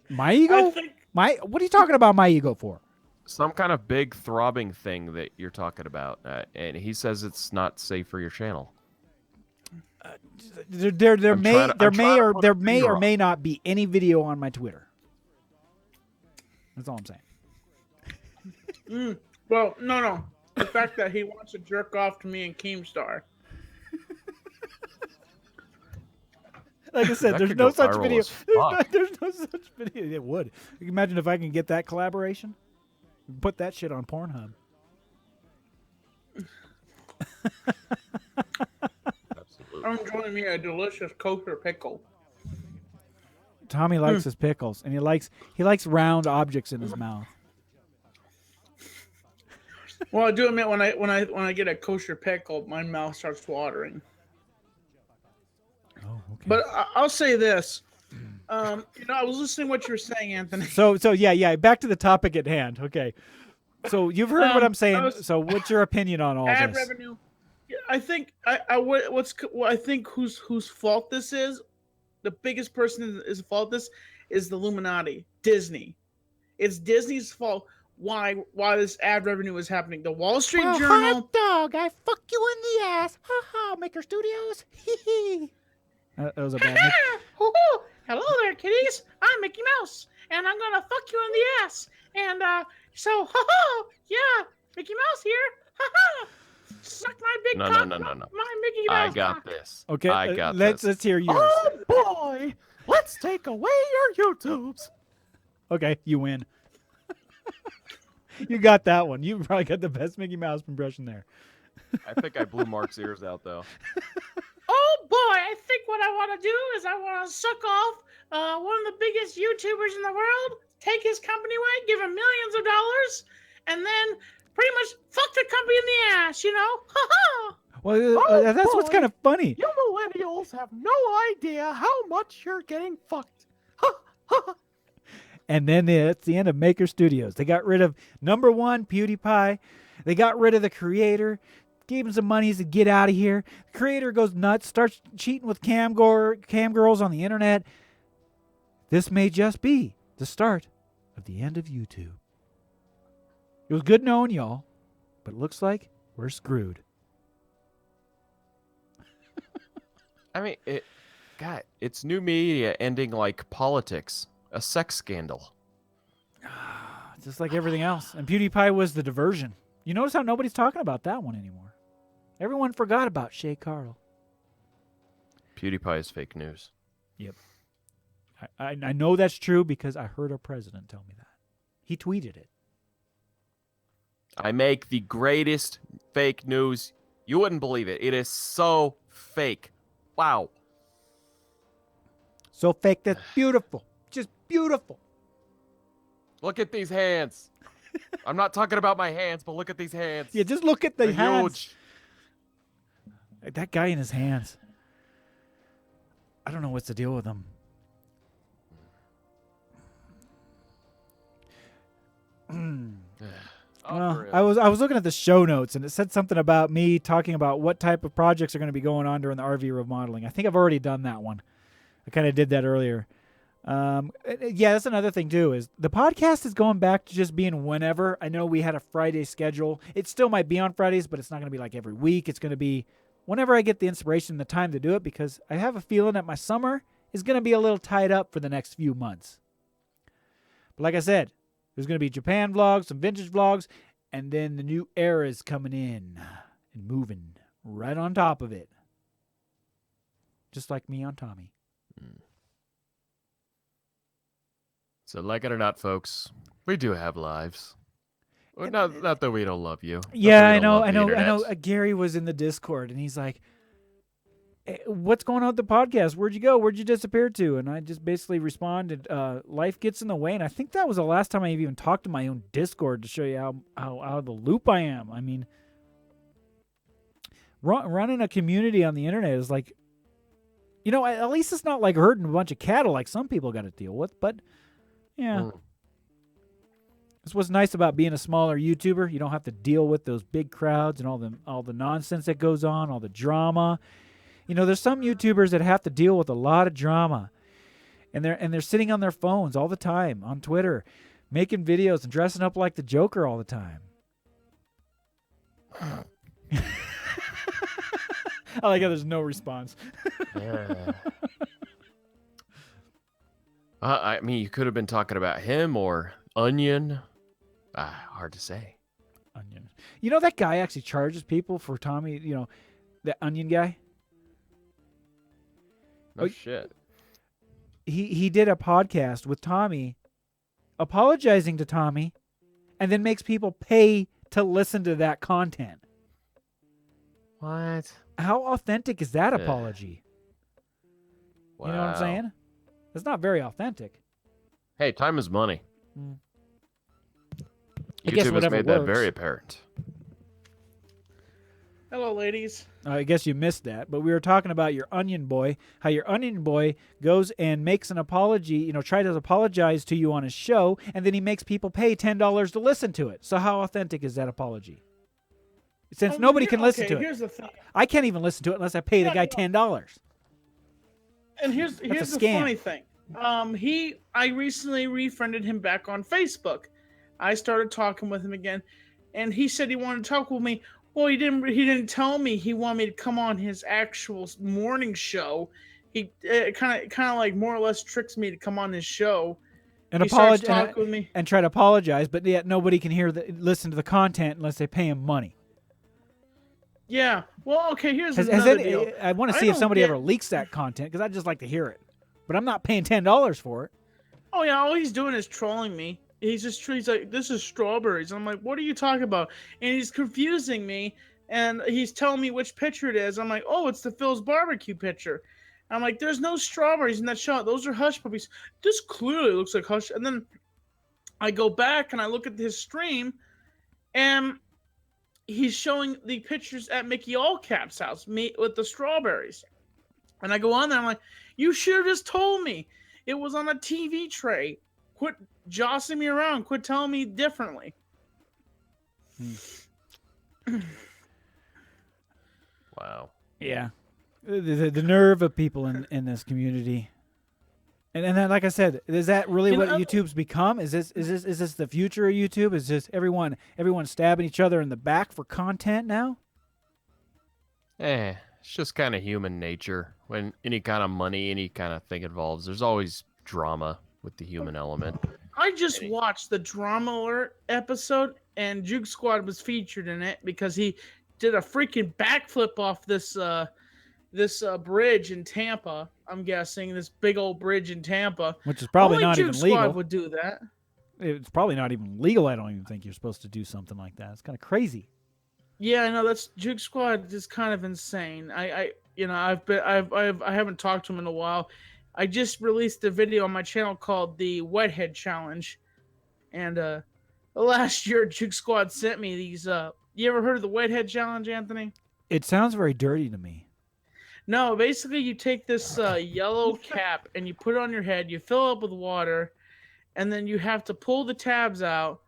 [SPEAKER 1] My ego?
[SPEAKER 6] I think
[SPEAKER 1] What are you talking about my ego for?
[SPEAKER 2] Some kind of big throbbing thing that you're talking about, and he says it's not safe for your channel.
[SPEAKER 1] There
[SPEAKER 2] I'm
[SPEAKER 1] may
[SPEAKER 2] trying to- I'm trying to put a
[SPEAKER 1] may
[SPEAKER 2] finger
[SPEAKER 1] or
[SPEAKER 2] on
[SPEAKER 1] may not be any video on my Twitter. That's all I'm saying.
[SPEAKER 6] Well, no. The fact that he wants to jerk off to me and Keemstar.
[SPEAKER 1] Like I said,
[SPEAKER 2] That
[SPEAKER 1] there's
[SPEAKER 2] could
[SPEAKER 1] no
[SPEAKER 2] go
[SPEAKER 1] such
[SPEAKER 2] viral
[SPEAKER 1] video.
[SPEAKER 2] as fuck.
[SPEAKER 1] There's no such video. It would. You can imagine if I can get that collaboration. Put that shit on Pornhub.
[SPEAKER 2] Absolutely.
[SPEAKER 6] I'm enjoying me a delicious kosher pickle.
[SPEAKER 1] Tommy likes his pickles, and he likes round objects in his mouth.
[SPEAKER 6] Well, I do admit when I get a kosher pickle, my mouth starts watering.
[SPEAKER 1] Oh, okay.
[SPEAKER 6] But I'll say this. I was listening to what you were saying, Anthony.
[SPEAKER 1] So yeah. Back to the topic at hand. Okay. So you've heard what I'm saying. So what's your opinion on all
[SPEAKER 6] Ad
[SPEAKER 1] this?
[SPEAKER 6] revenue. Yeah, I think I think whose fault this is. The biggest person is fault this is the Illuminati, Disney. It's Disney's fault why this ad revenue is happening. The Wall Street Journal.
[SPEAKER 1] Hot dog, I fuck you in the ass. Ha ha, Maker Studios. That was a bad mix.
[SPEAKER 6] Hello there, kitties. I'm Mickey Mouse, and I'm gonna fuck you in the ass. And yeah, Mickey Mouse here. Suck my big
[SPEAKER 2] No.
[SPEAKER 6] cock. My Mickey Mouse.
[SPEAKER 2] I got
[SPEAKER 6] cock.
[SPEAKER 2] this.
[SPEAKER 1] Okay,
[SPEAKER 2] I got this.
[SPEAKER 1] let's hear yours.
[SPEAKER 2] Oh boy, let's take away your YouTubes.
[SPEAKER 1] Okay, you win. You got that one. You probably got the best Mickey Mouse impression there.
[SPEAKER 2] I think I blew Mark's ears out though.
[SPEAKER 6] Oh boy, I think what I want to do is I want to suck off one of the biggest YouTubers in the world, take his company away, give him millions of dollars, and then pretty much fuck the company in the ass, you know?
[SPEAKER 1] Well, that's what's kind of funny.
[SPEAKER 2] You millennials have no idea how much you're getting fucked.
[SPEAKER 1] And then it's the end of Maker Studios. They got rid of #1 PewDiePie. They got rid of the creator. Gave him some money to get out of here. The creator goes nuts, starts cheating with cam girls on the internet. This may just be the start of the end of YouTube. It was good knowing y'all, but it looks like we're screwed.
[SPEAKER 2] I mean, God, it's new media ending like politics, a sex scandal.
[SPEAKER 1] Just like everything else. And PewDiePie was the diversion. You notice how nobody's talking about that one anymore. Everyone forgot about Shay Carl.
[SPEAKER 2] PewDiePie is fake news.
[SPEAKER 1] Yep. I know that's true because I heard our president tell me that. He tweeted it.
[SPEAKER 2] I make the greatest fake news. You wouldn't believe it. It is so fake. Wow.
[SPEAKER 1] So fake that's beautiful. Just beautiful.
[SPEAKER 2] Look at these hands. I'm not talking about my hands, but look at these hands.
[SPEAKER 1] Yeah, just look at the
[SPEAKER 2] They're
[SPEAKER 1] hands.
[SPEAKER 2] huge.
[SPEAKER 1] That guy in his hands. I don't know what's the deal with him. Well, I was looking at the show notes, and it said something about me talking about what type of projects are going to be going on during the RV remodeling. I think I've already done that one. I kind of did that earlier. Yeah, that's another thing too, is the podcast is going back to just being whenever. I know we had a Friday schedule. It still might be on Fridays, but it's not going to be like every week. It's going to be whenever I get the inspiration and the time to do it, because I have a feeling that my summer is going to be a little tied up for the next few months. But like I said, there's going to be Japan vlogs, some vintage vlogs, and then the new era is coming in and moving right on top of it. Just like me on Tommy.
[SPEAKER 2] So, like it or not, folks, we do have lives. Well, not that we don't love you. Not
[SPEAKER 1] Yeah,
[SPEAKER 2] that we
[SPEAKER 1] I
[SPEAKER 2] don't
[SPEAKER 1] know,
[SPEAKER 2] love
[SPEAKER 1] I
[SPEAKER 2] the
[SPEAKER 1] know, I
[SPEAKER 2] internet.
[SPEAKER 1] know. Gary was in the Discord, and he's like, "What's going on with the podcast? Where'd you go? Where'd you disappear to?" And I just basically responded, "Life gets in the way." And I think that was the last time I even talked to my own Discord to show you how out of the loop I am. I mean, running a community on the internet is like, at least it's not like herding a bunch of cattle like some people got to deal with. But yeah. That's what's nice about being a smaller YouTuber. You don't have to deal with those big crowds and all the nonsense that goes on, all the drama. There's some YouTubers that have to deal with a lot of drama, and they're sitting on their phones all the time on Twitter, making videos and dressing up like the Joker all the time. I like how there's no response.
[SPEAKER 2] Yeah. I mean, you could have been talking about him or Onion. Hard to say.
[SPEAKER 1] Onion. That guy actually charges people for Tommy, that Onion guy?
[SPEAKER 2] No shit.
[SPEAKER 1] He did a podcast with Tommy, apologizing to Tommy, and then makes people pay to listen to that content.
[SPEAKER 2] What?
[SPEAKER 1] How authentic is that apology?
[SPEAKER 2] Wow.
[SPEAKER 1] You know what I'm saying? It's not very authentic.
[SPEAKER 2] Hey, time is money.
[SPEAKER 1] I guess
[SPEAKER 2] YouTube has
[SPEAKER 1] whatever
[SPEAKER 2] made that
[SPEAKER 1] works.
[SPEAKER 2] very apparent.
[SPEAKER 6] Hello, ladies.
[SPEAKER 1] I guess you missed that, but we were talking about your Onion Boy, how your Onion Boy goes and makes an apology, tries to apologize to you on his show, and then he makes people pay $10 to listen to it. So how authentic is that apology? Since nobody can listen to it.
[SPEAKER 6] Here's the thing.
[SPEAKER 1] I can't even listen to it unless I pay the guy $10.
[SPEAKER 6] And here's
[SPEAKER 1] a
[SPEAKER 6] the
[SPEAKER 1] scam.
[SPEAKER 6] funny thing. I recently refriended him back on Facebook. I started talking with him again, and he said he wanted to talk with me. Well, he didn't tell me he wanted me to come on his actual morning show. He kind of like more or less tricks me to come on his show.
[SPEAKER 1] And
[SPEAKER 6] he starts
[SPEAKER 1] apologize
[SPEAKER 6] talking with me.
[SPEAKER 1] and try to apologize, but yet nobody can listen to the content unless they pay him money.
[SPEAKER 6] Yeah. Well, okay. Here's
[SPEAKER 1] Has
[SPEAKER 6] another
[SPEAKER 1] any,
[SPEAKER 6] deal.
[SPEAKER 1] I want to
[SPEAKER 6] I
[SPEAKER 1] see if
[SPEAKER 6] don't
[SPEAKER 1] somebody
[SPEAKER 6] get-
[SPEAKER 1] ever leaks that content because I'd just like to hear it. But I'm not paying $10 for it.
[SPEAKER 6] Oh yeah, all he's doing is trolling me. He's like, "This is strawberries." And I'm like, "What are you talking about?" And he's confusing me, and he's telling me which picture it is. I'm like, "Oh, it's the Phil's barbecue picture." And I'm like, "There's no strawberries in that shot. Those are hush puppies. This clearly looks like hush." And then I go back and I look at his stream, and he's showing the pictures at Mickey Allcap's house, me with the strawberries. And I go on there, I'm like, "You should have just told me. It was on a TV tray. Quit jostling me around. Quit telling me differently."
[SPEAKER 2] Wow.
[SPEAKER 1] Yeah. The nerve of people in this community. And then, like I said, is that really what YouTube's become? Is this the future of YouTube? Is this everyone stabbing each other in the back for content now?
[SPEAKER 2] It's just kind of human nature. When any kind of money, any kind of thing involves, there's always drama with the human element.
[SPEAKER 6] I just watched the Drama Alert episode, and Juke Squad was featured in it because he did a freaking backflip off this bridge in Tampa. I'm guessing this big old bridge in Tampa,
[SPEAKER 1] Which is probably
[SPEAKER 6] Only
[SPEAKER 1] not
[SPEAKER 6] Juke
[SPEAKER 1] even
[SPEAKER 6] Squad
[SPEAKER 1] legal.
[SPEAKER 6] would do that.
[SPEAKER 1] It's probably not even legal. I don't even think you're supposed to do something like that. It's kind of crazy.
[SPEAKER 6] Yeah, I know that's Juke Squad is kind of insane. I haven't talked to him in a while. I just released a video on my channel called the Wethead Challenge, and last year Juke Squad sent me these. You ever heard of the Wethead Challenge, Anthony?
[SPEAKER 1] It sounds very dirty to me.
[SPEAKER 6] No, basically you take this yellow cap and you put it on your head. You fill it up with water, and then you have to pull the tabs out.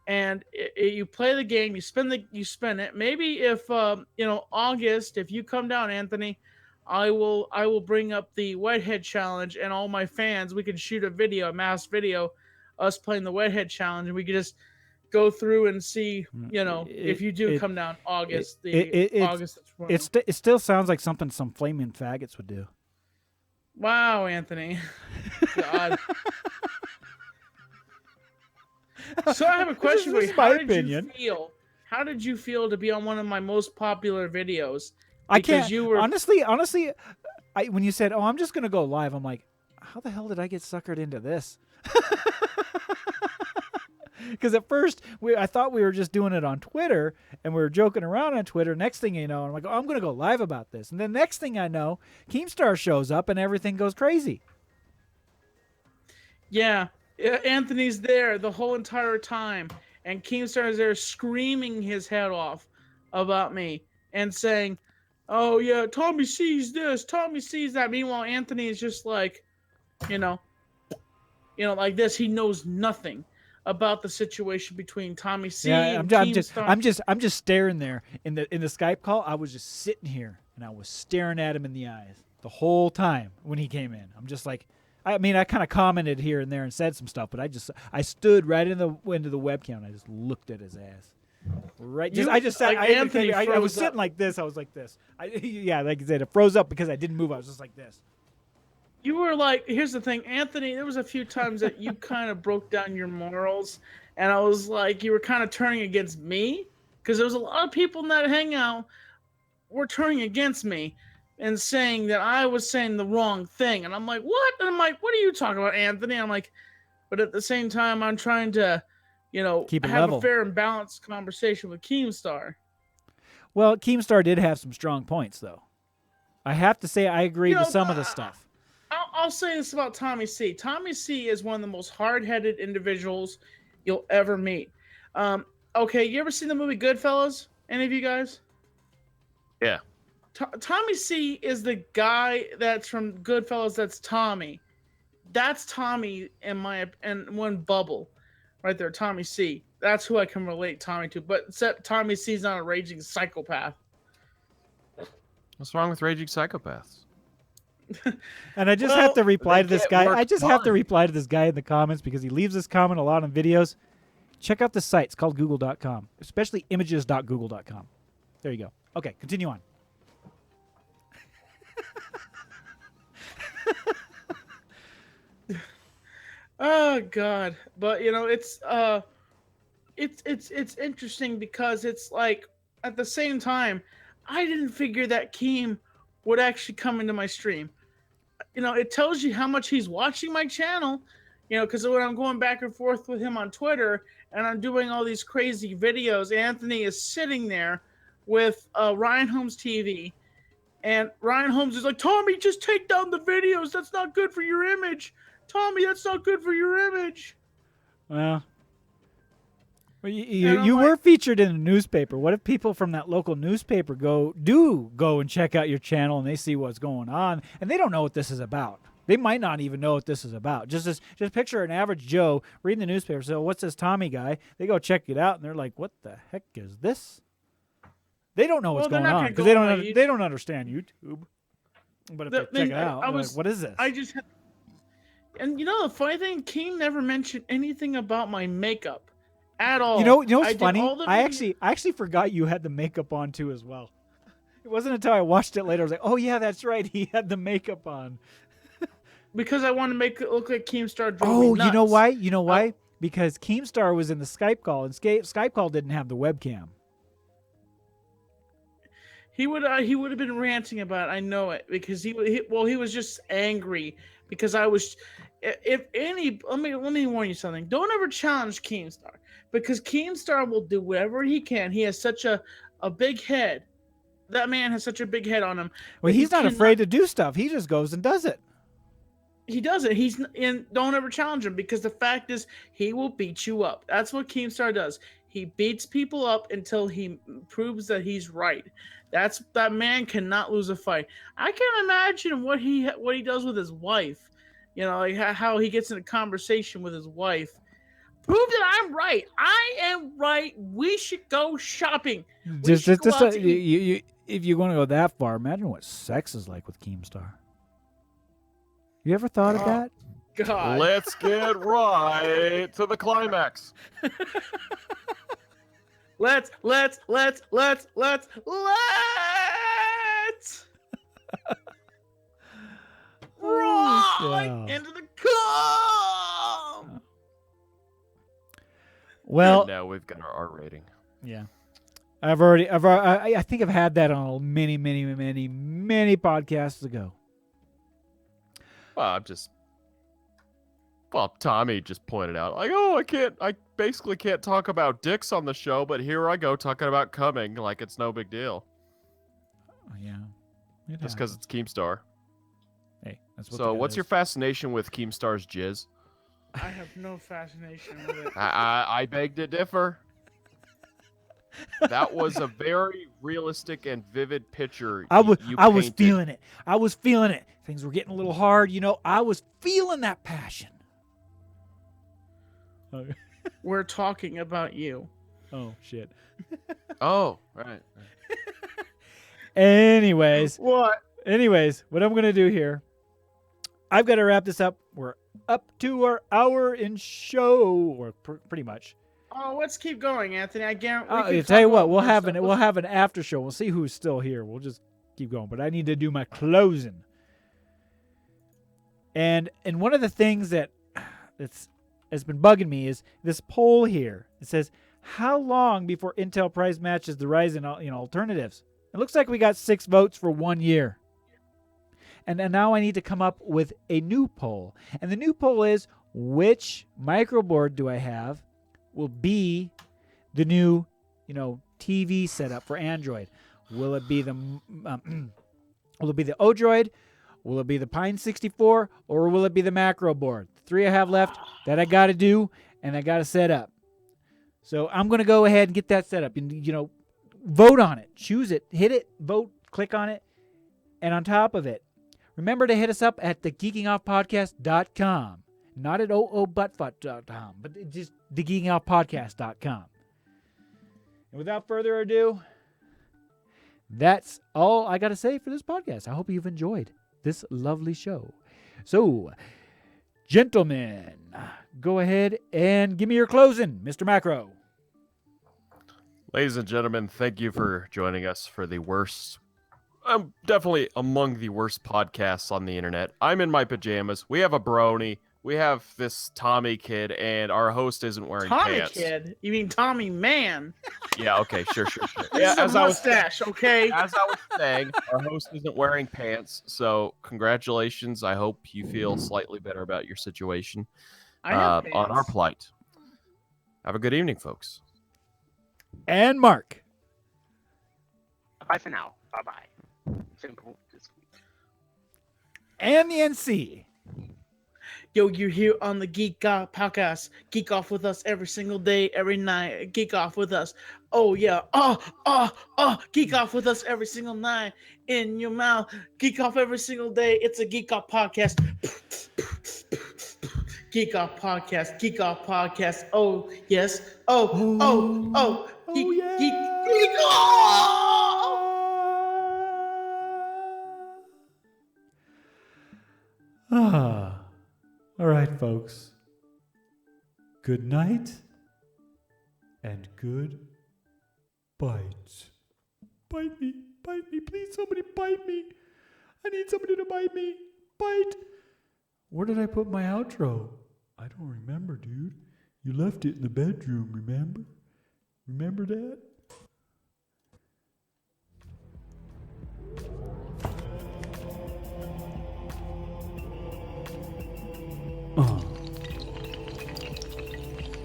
[SPEAKER 6] And you play the game. You spin it. Maybe if August, if you come down, Anthony, I will bring up the Wethead Challenge, and all my fans, we can shoot a mass video, us playing the Wethead Challenge, and we could just go through and see, if you do come down August, August the 20th.
[SPEAKER 1] It still sounds like something some flaming faggots would do.
[SPEAKER 6] Wow, Anthony. God. So I have a question for you. How did you feel to be on one of my most popular videos?
[SPEAKER 1] I can't. Honestly, when you said, "Oh, I'm just gonna go live," I'm like, "How the hell did I get suckered into this?" Because at first I thought we were just doing it on Twitter and we were joking around on Twitter. Next thing you know, I'm like, "Oh, I'm gonna go live about this," and then next thing I know, Keemstar shows up and everything goes crazy.
[SPEAKER 6] Yeah. Anthony's there the whole entire time, and Keemstar is there screaming his head off about me and saying, "Oh yeah, Tommy sees this, Tommy sees that." Meanwhile, Anthony is just like, like this. He knows nothing about the situation between Tommy C. and Keemstar.
[SPEAKER 1] I'm just staring there in the Skype call. I was just sitting here and I was staring at him in the eyes the whole time when he came in. I'm just like. I mean, I kind of commented here and there and said some stuff, but I stood right into the webcam and I just looked at his ass. Right, I just sat. I was sitting like this. I was like this. Like I said, it froze up because I didn't move. I was just like this.
[SPEAKER 6] You were like, here's the thing, Anthony. There was a few times that you kind of broke down your morals, and I was like, you were kind of turning against me because there was a lot of people in that hangout were turning against me. And saying that I was saying the wrong thing. And I'm like, what? And I'm like, what are you talking about, Anthony? I'm like, but at the same time, I'm trying to,
[SPEAKER 1] keep it
[SPEAKER 6] have
[SPEAKER 1] level.
[SPEAKER 6] A fair and balanced conversation with Keemstar.
[SPEAKER 1] Well, Keemstar did have some strong points, though. I have to say I agree with some of the stuff.
[SPEAKER 6] I'll say this about Tommy C. Tommy C is one of the most hard-headed individuals you'll ever meet. Okay, you ever seen the movie Goodfellas? Any of you guys?
[SPEAKER 2] Yeah.
[SPEAKER 6] Tommy C is the guy that's from Goodfellas. That's Tommy. That's Tommy in one bubble, right there. Tommy C. That's who I can relate Tommy to. But except Tommy C's not a raging psychopath.
[SPEAKER 2] What's wrong with raging psychopaths?
[SPEAKER 1] And I just have to reply to this guy. I just have to reply to this guy in the comments because he leaves this comment a lot on videos. Check out the site. It's called google.com, especially images.google.com. There you go. Okay, continue on.
[SPEAKER 6] Oh God! But it's interesting because it's like at the same time, I didn't figure that Keem would actually come into my stream. It tells you how much he's watching my channel. Because when I'm going back and forth with him on Twitter and I'm doing all these crazy videos, Anthony is sitting there with Ryan Holmes TV. And Ryan Holmes is like, "Tommy, just take down the videos. That's not good for your image. Tommy, that's not good for your image."
[SPEAKER 1] Well, you were featured in a newspaper. What if people from that local newspaper go and check out your channel and they see what's going on and they don't know what this is about? They might not even know what this is about. Just picture an average Joe reading the newspaper. So what's this Tommy guy? They go check it out and they're like, "What the heck is this?" They don't know what's going on because they don't understand YouTube. But if they check it out, they're like, "What is this?"
[SPEAKER 6] And the funny thing, King never mentioned anything about my makeup at all.
[SPEAKER 1] You know what's funny? I actually forgot you had the makeup on too as well. It wasn't until I watched it later I was like, oh yeah, that's right. He had the makeup on.
[SPEAKER 6] Because I want to make it look like Keemstar drove
[SPEAKER 1] Oh,
[SPEAKER 6] me nuts.
[SPEAKER 1] you know why? You know why? Because Keemstar was in the Skype call, and Skype call didn't have the webcam.
[SPEAKER 6] He would have been ranting about it. I know it because he was just angry because I was. If any, let me warn you something. Don't ever challenge Keemstar because Keemstar will do whatever he can. He has such a big head. That man has such a big head on him.
[SPEAKER 1] Well,
[SPEAKER 6] that
[SPEAKER 1] he's
[SPEAKER 6] you
[SPEAKER 1] not
[SPEAKER 6] cannot-
[SPEAKER 1] afraid to do stuff. He just goes and does it.
[SPEAKER 6] He does it. Don't ever challenge him because the fact is he will beat you up. That's what Keemstar does. He beats people up until he proves that he's right. That man cannot lose a fight. I can't imagine what he does with his wife. You know, like how he gets in a conversation with his wife. Prove that I'm right. I am right. We should go shopping.
[SPEAKER 1] If you want to go that far, imagine what sex is like with Keemstar. You ever thought of that?
[SPEAKER 6] God.
[SPEAKER 2] Let's get right to the climax.
[SPEAKER 6] Let's right
[SPEAKER 1] Yeah.
[SPEAKER 6] into the cum.
[SPEAKER 1] Well,
[SPEAKER 2] And now we've got our R rating.
[SPEAKER 1] yeah. I think I've had that on many podcasts ago.
[SPEAKER 2] Well, Tommy just pointed out, like, oh, I basically can't talk about dicks on the show, but here I go talking about coming like it's no big deal.
[SPEAKER 1] Oh, yeah. It
[SPEAKER 2] Just because
[SPEAKER 1] happens.
[SPEAKER 2] it's Keemstar.
[SPEAKER 1] Hey, that's what
[SPEAKER 2] So what's your fascination with Keemstar's jizz?
[SPEAKER 6] I have no fascination with it.
[SPEAKER 2] I beg to differ. That was a very realistic and vivid picture.
[SPEAKER 1] I was
[SPEAKER 2] painted.
[SPEAKER 1] feeling it. I was feeling it. Things were getting a little hard, I was feeling that passion.
[SPEAKER 6] We're talking about you.
[SPEAKER 1] Oh shit.
[SPEAKER 2] Oh, right.
[SPEAKER 1] Anyways,
[SPEAKER 6] What?
[SPEAKER 1] what I'm gonna do here, I've got to wrap this up. We're up to our hour in show, or pretty much.
[SPEAKER 6] Oh, let's keep going, Anthony. I guarantee.
[SPEAKER 1] I'll tell you what, we'll have an after show. We'll see who's still here. We'll just keep going. But I need to do my closing. And one of the things that has been bugging me is this poll here. It says, how long before Intel price matches the Ryzen alternatives? It looks like we got 6 votes for 1 year. And now I need to come up with a new poll. And the new poll is, which microboard do I have will be the new, TV setup for Android? Will it be the Odroid? Will it be the Pine 64? Or will it be the macro board? The 3 I have left that I got to do and I got to set up. So I'm going to go ahead and get that set up. And, vote on it. Choose it. Hit it. Vote. Click on it. And on top of it, remember to hit us up at thegeekingoffpodcast.com. Not at oobuttfuck.com, but just thegeekingoffpodcast.com. And without further ado, that's all I got to say for this podcast. I hope you've enjoyed this lovely show. So, gentlemen, go ahead and give me your closing, Mr. Macro.
[SPEAKER 2] Ladies and gentlemen, thank you for joining us for the worst, definitely among the worst podcasts on the internet. I'm in my pajamas. We have a brony. We have this Tommy kid, and our host isn't wearing
[SPEAKER 6] Tommy
[SPEAKER 2] pants.
[SPEAKER 6] kid? You mean Tommy man?
[SPEAKER 2] Yeah, okay, sure.
[SPEAKER 6] This is a mustache, okay?
[SPEAKER 2] As I was saying, our host isn't wearing pants, so congratulations. I hope you feel slightly better about your situation
[SPEAKER 6] I have
[SPEAKER 2] on our
[SPEAKER 6] pants.
[SPEAKER 2] plight. Have a good evening, folks.
[SPEAKER 1] And Mark.
[SPEAKER 5] Bye for now. Bye-bye. Simple.
[SPEAKER 1] And the NC.
[SPEAKER 6] Yo, you're here on the Geek Off podcast. Geek off with us every single day, every night. Geek off with us. Oh, yeah. Geek off with us every single night. In your mouth. Geek off every single day. It's a Geek Off podcast. Geek Off podcast. Geek Off podcast. Oh, yes. Oh. Geek,
[SPEAKER 1] yeah.
[SPEAKER 6] Geek off!
[SPEAKER 1] All right, folks. Good night and good bite. Bite me. Bite me, please. Somebody bite me. I need somebody to bite me. Bite. Where did I put my outro? I don't remember, dude. You left it in the bedroom, remember? Remember that?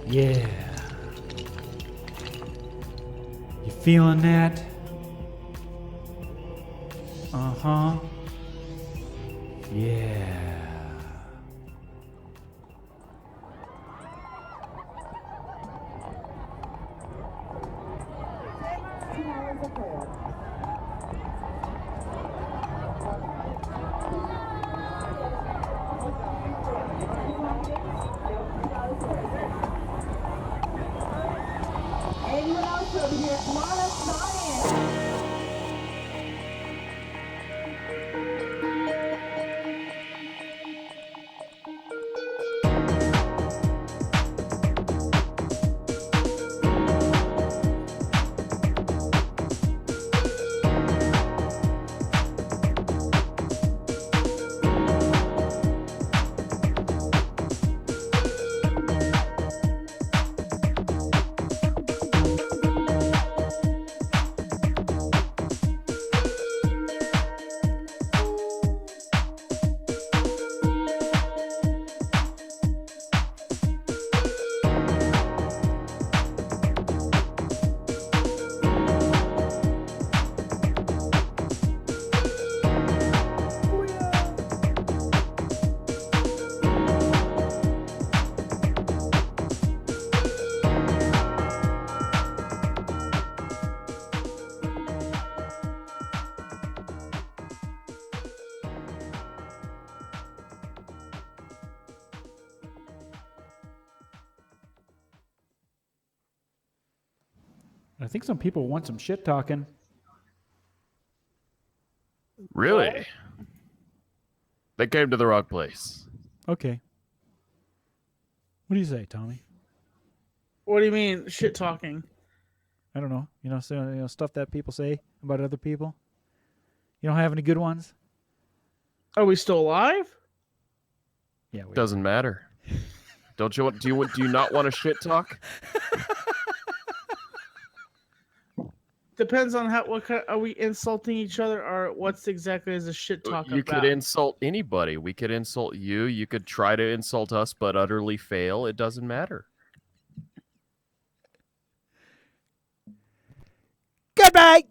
[SPEAKER 1] Yeah. You feeling that? Uh-huh. Yeah.
[SPEAKER 7] Anyone else over here? Come on, let's not in.
[SPEAKER 1] I think some people want some shit talking.
[SPEAKER 2] Really? They came to the wrong place.
[SPEAKER 1] Okay. What do you say, Tommy?
[SPEAKER 6] What do you mean, shit talking?
[SPEAKER 1] I don't know. Stuff that people say about other people. You don't have any good ones?
[SPEAKER 6] Are we still alive?
[SPEAKER 1] Yeah. We
[SPEAKER 2] Doesn't matter. Don't you want? Do you not want to shit talk?
[SPEAKER 6] Depends on what kind, are we insulting each other, or what's exactly is a shit talk
[SPEAKER 2] You
[SPEAKER 6] about?
[SPEAKER 2] could insult anybody. We could insult you. You could try to insult us, but utterly fail. It doesn't matter.
[SPEAKER 1] Goodbye.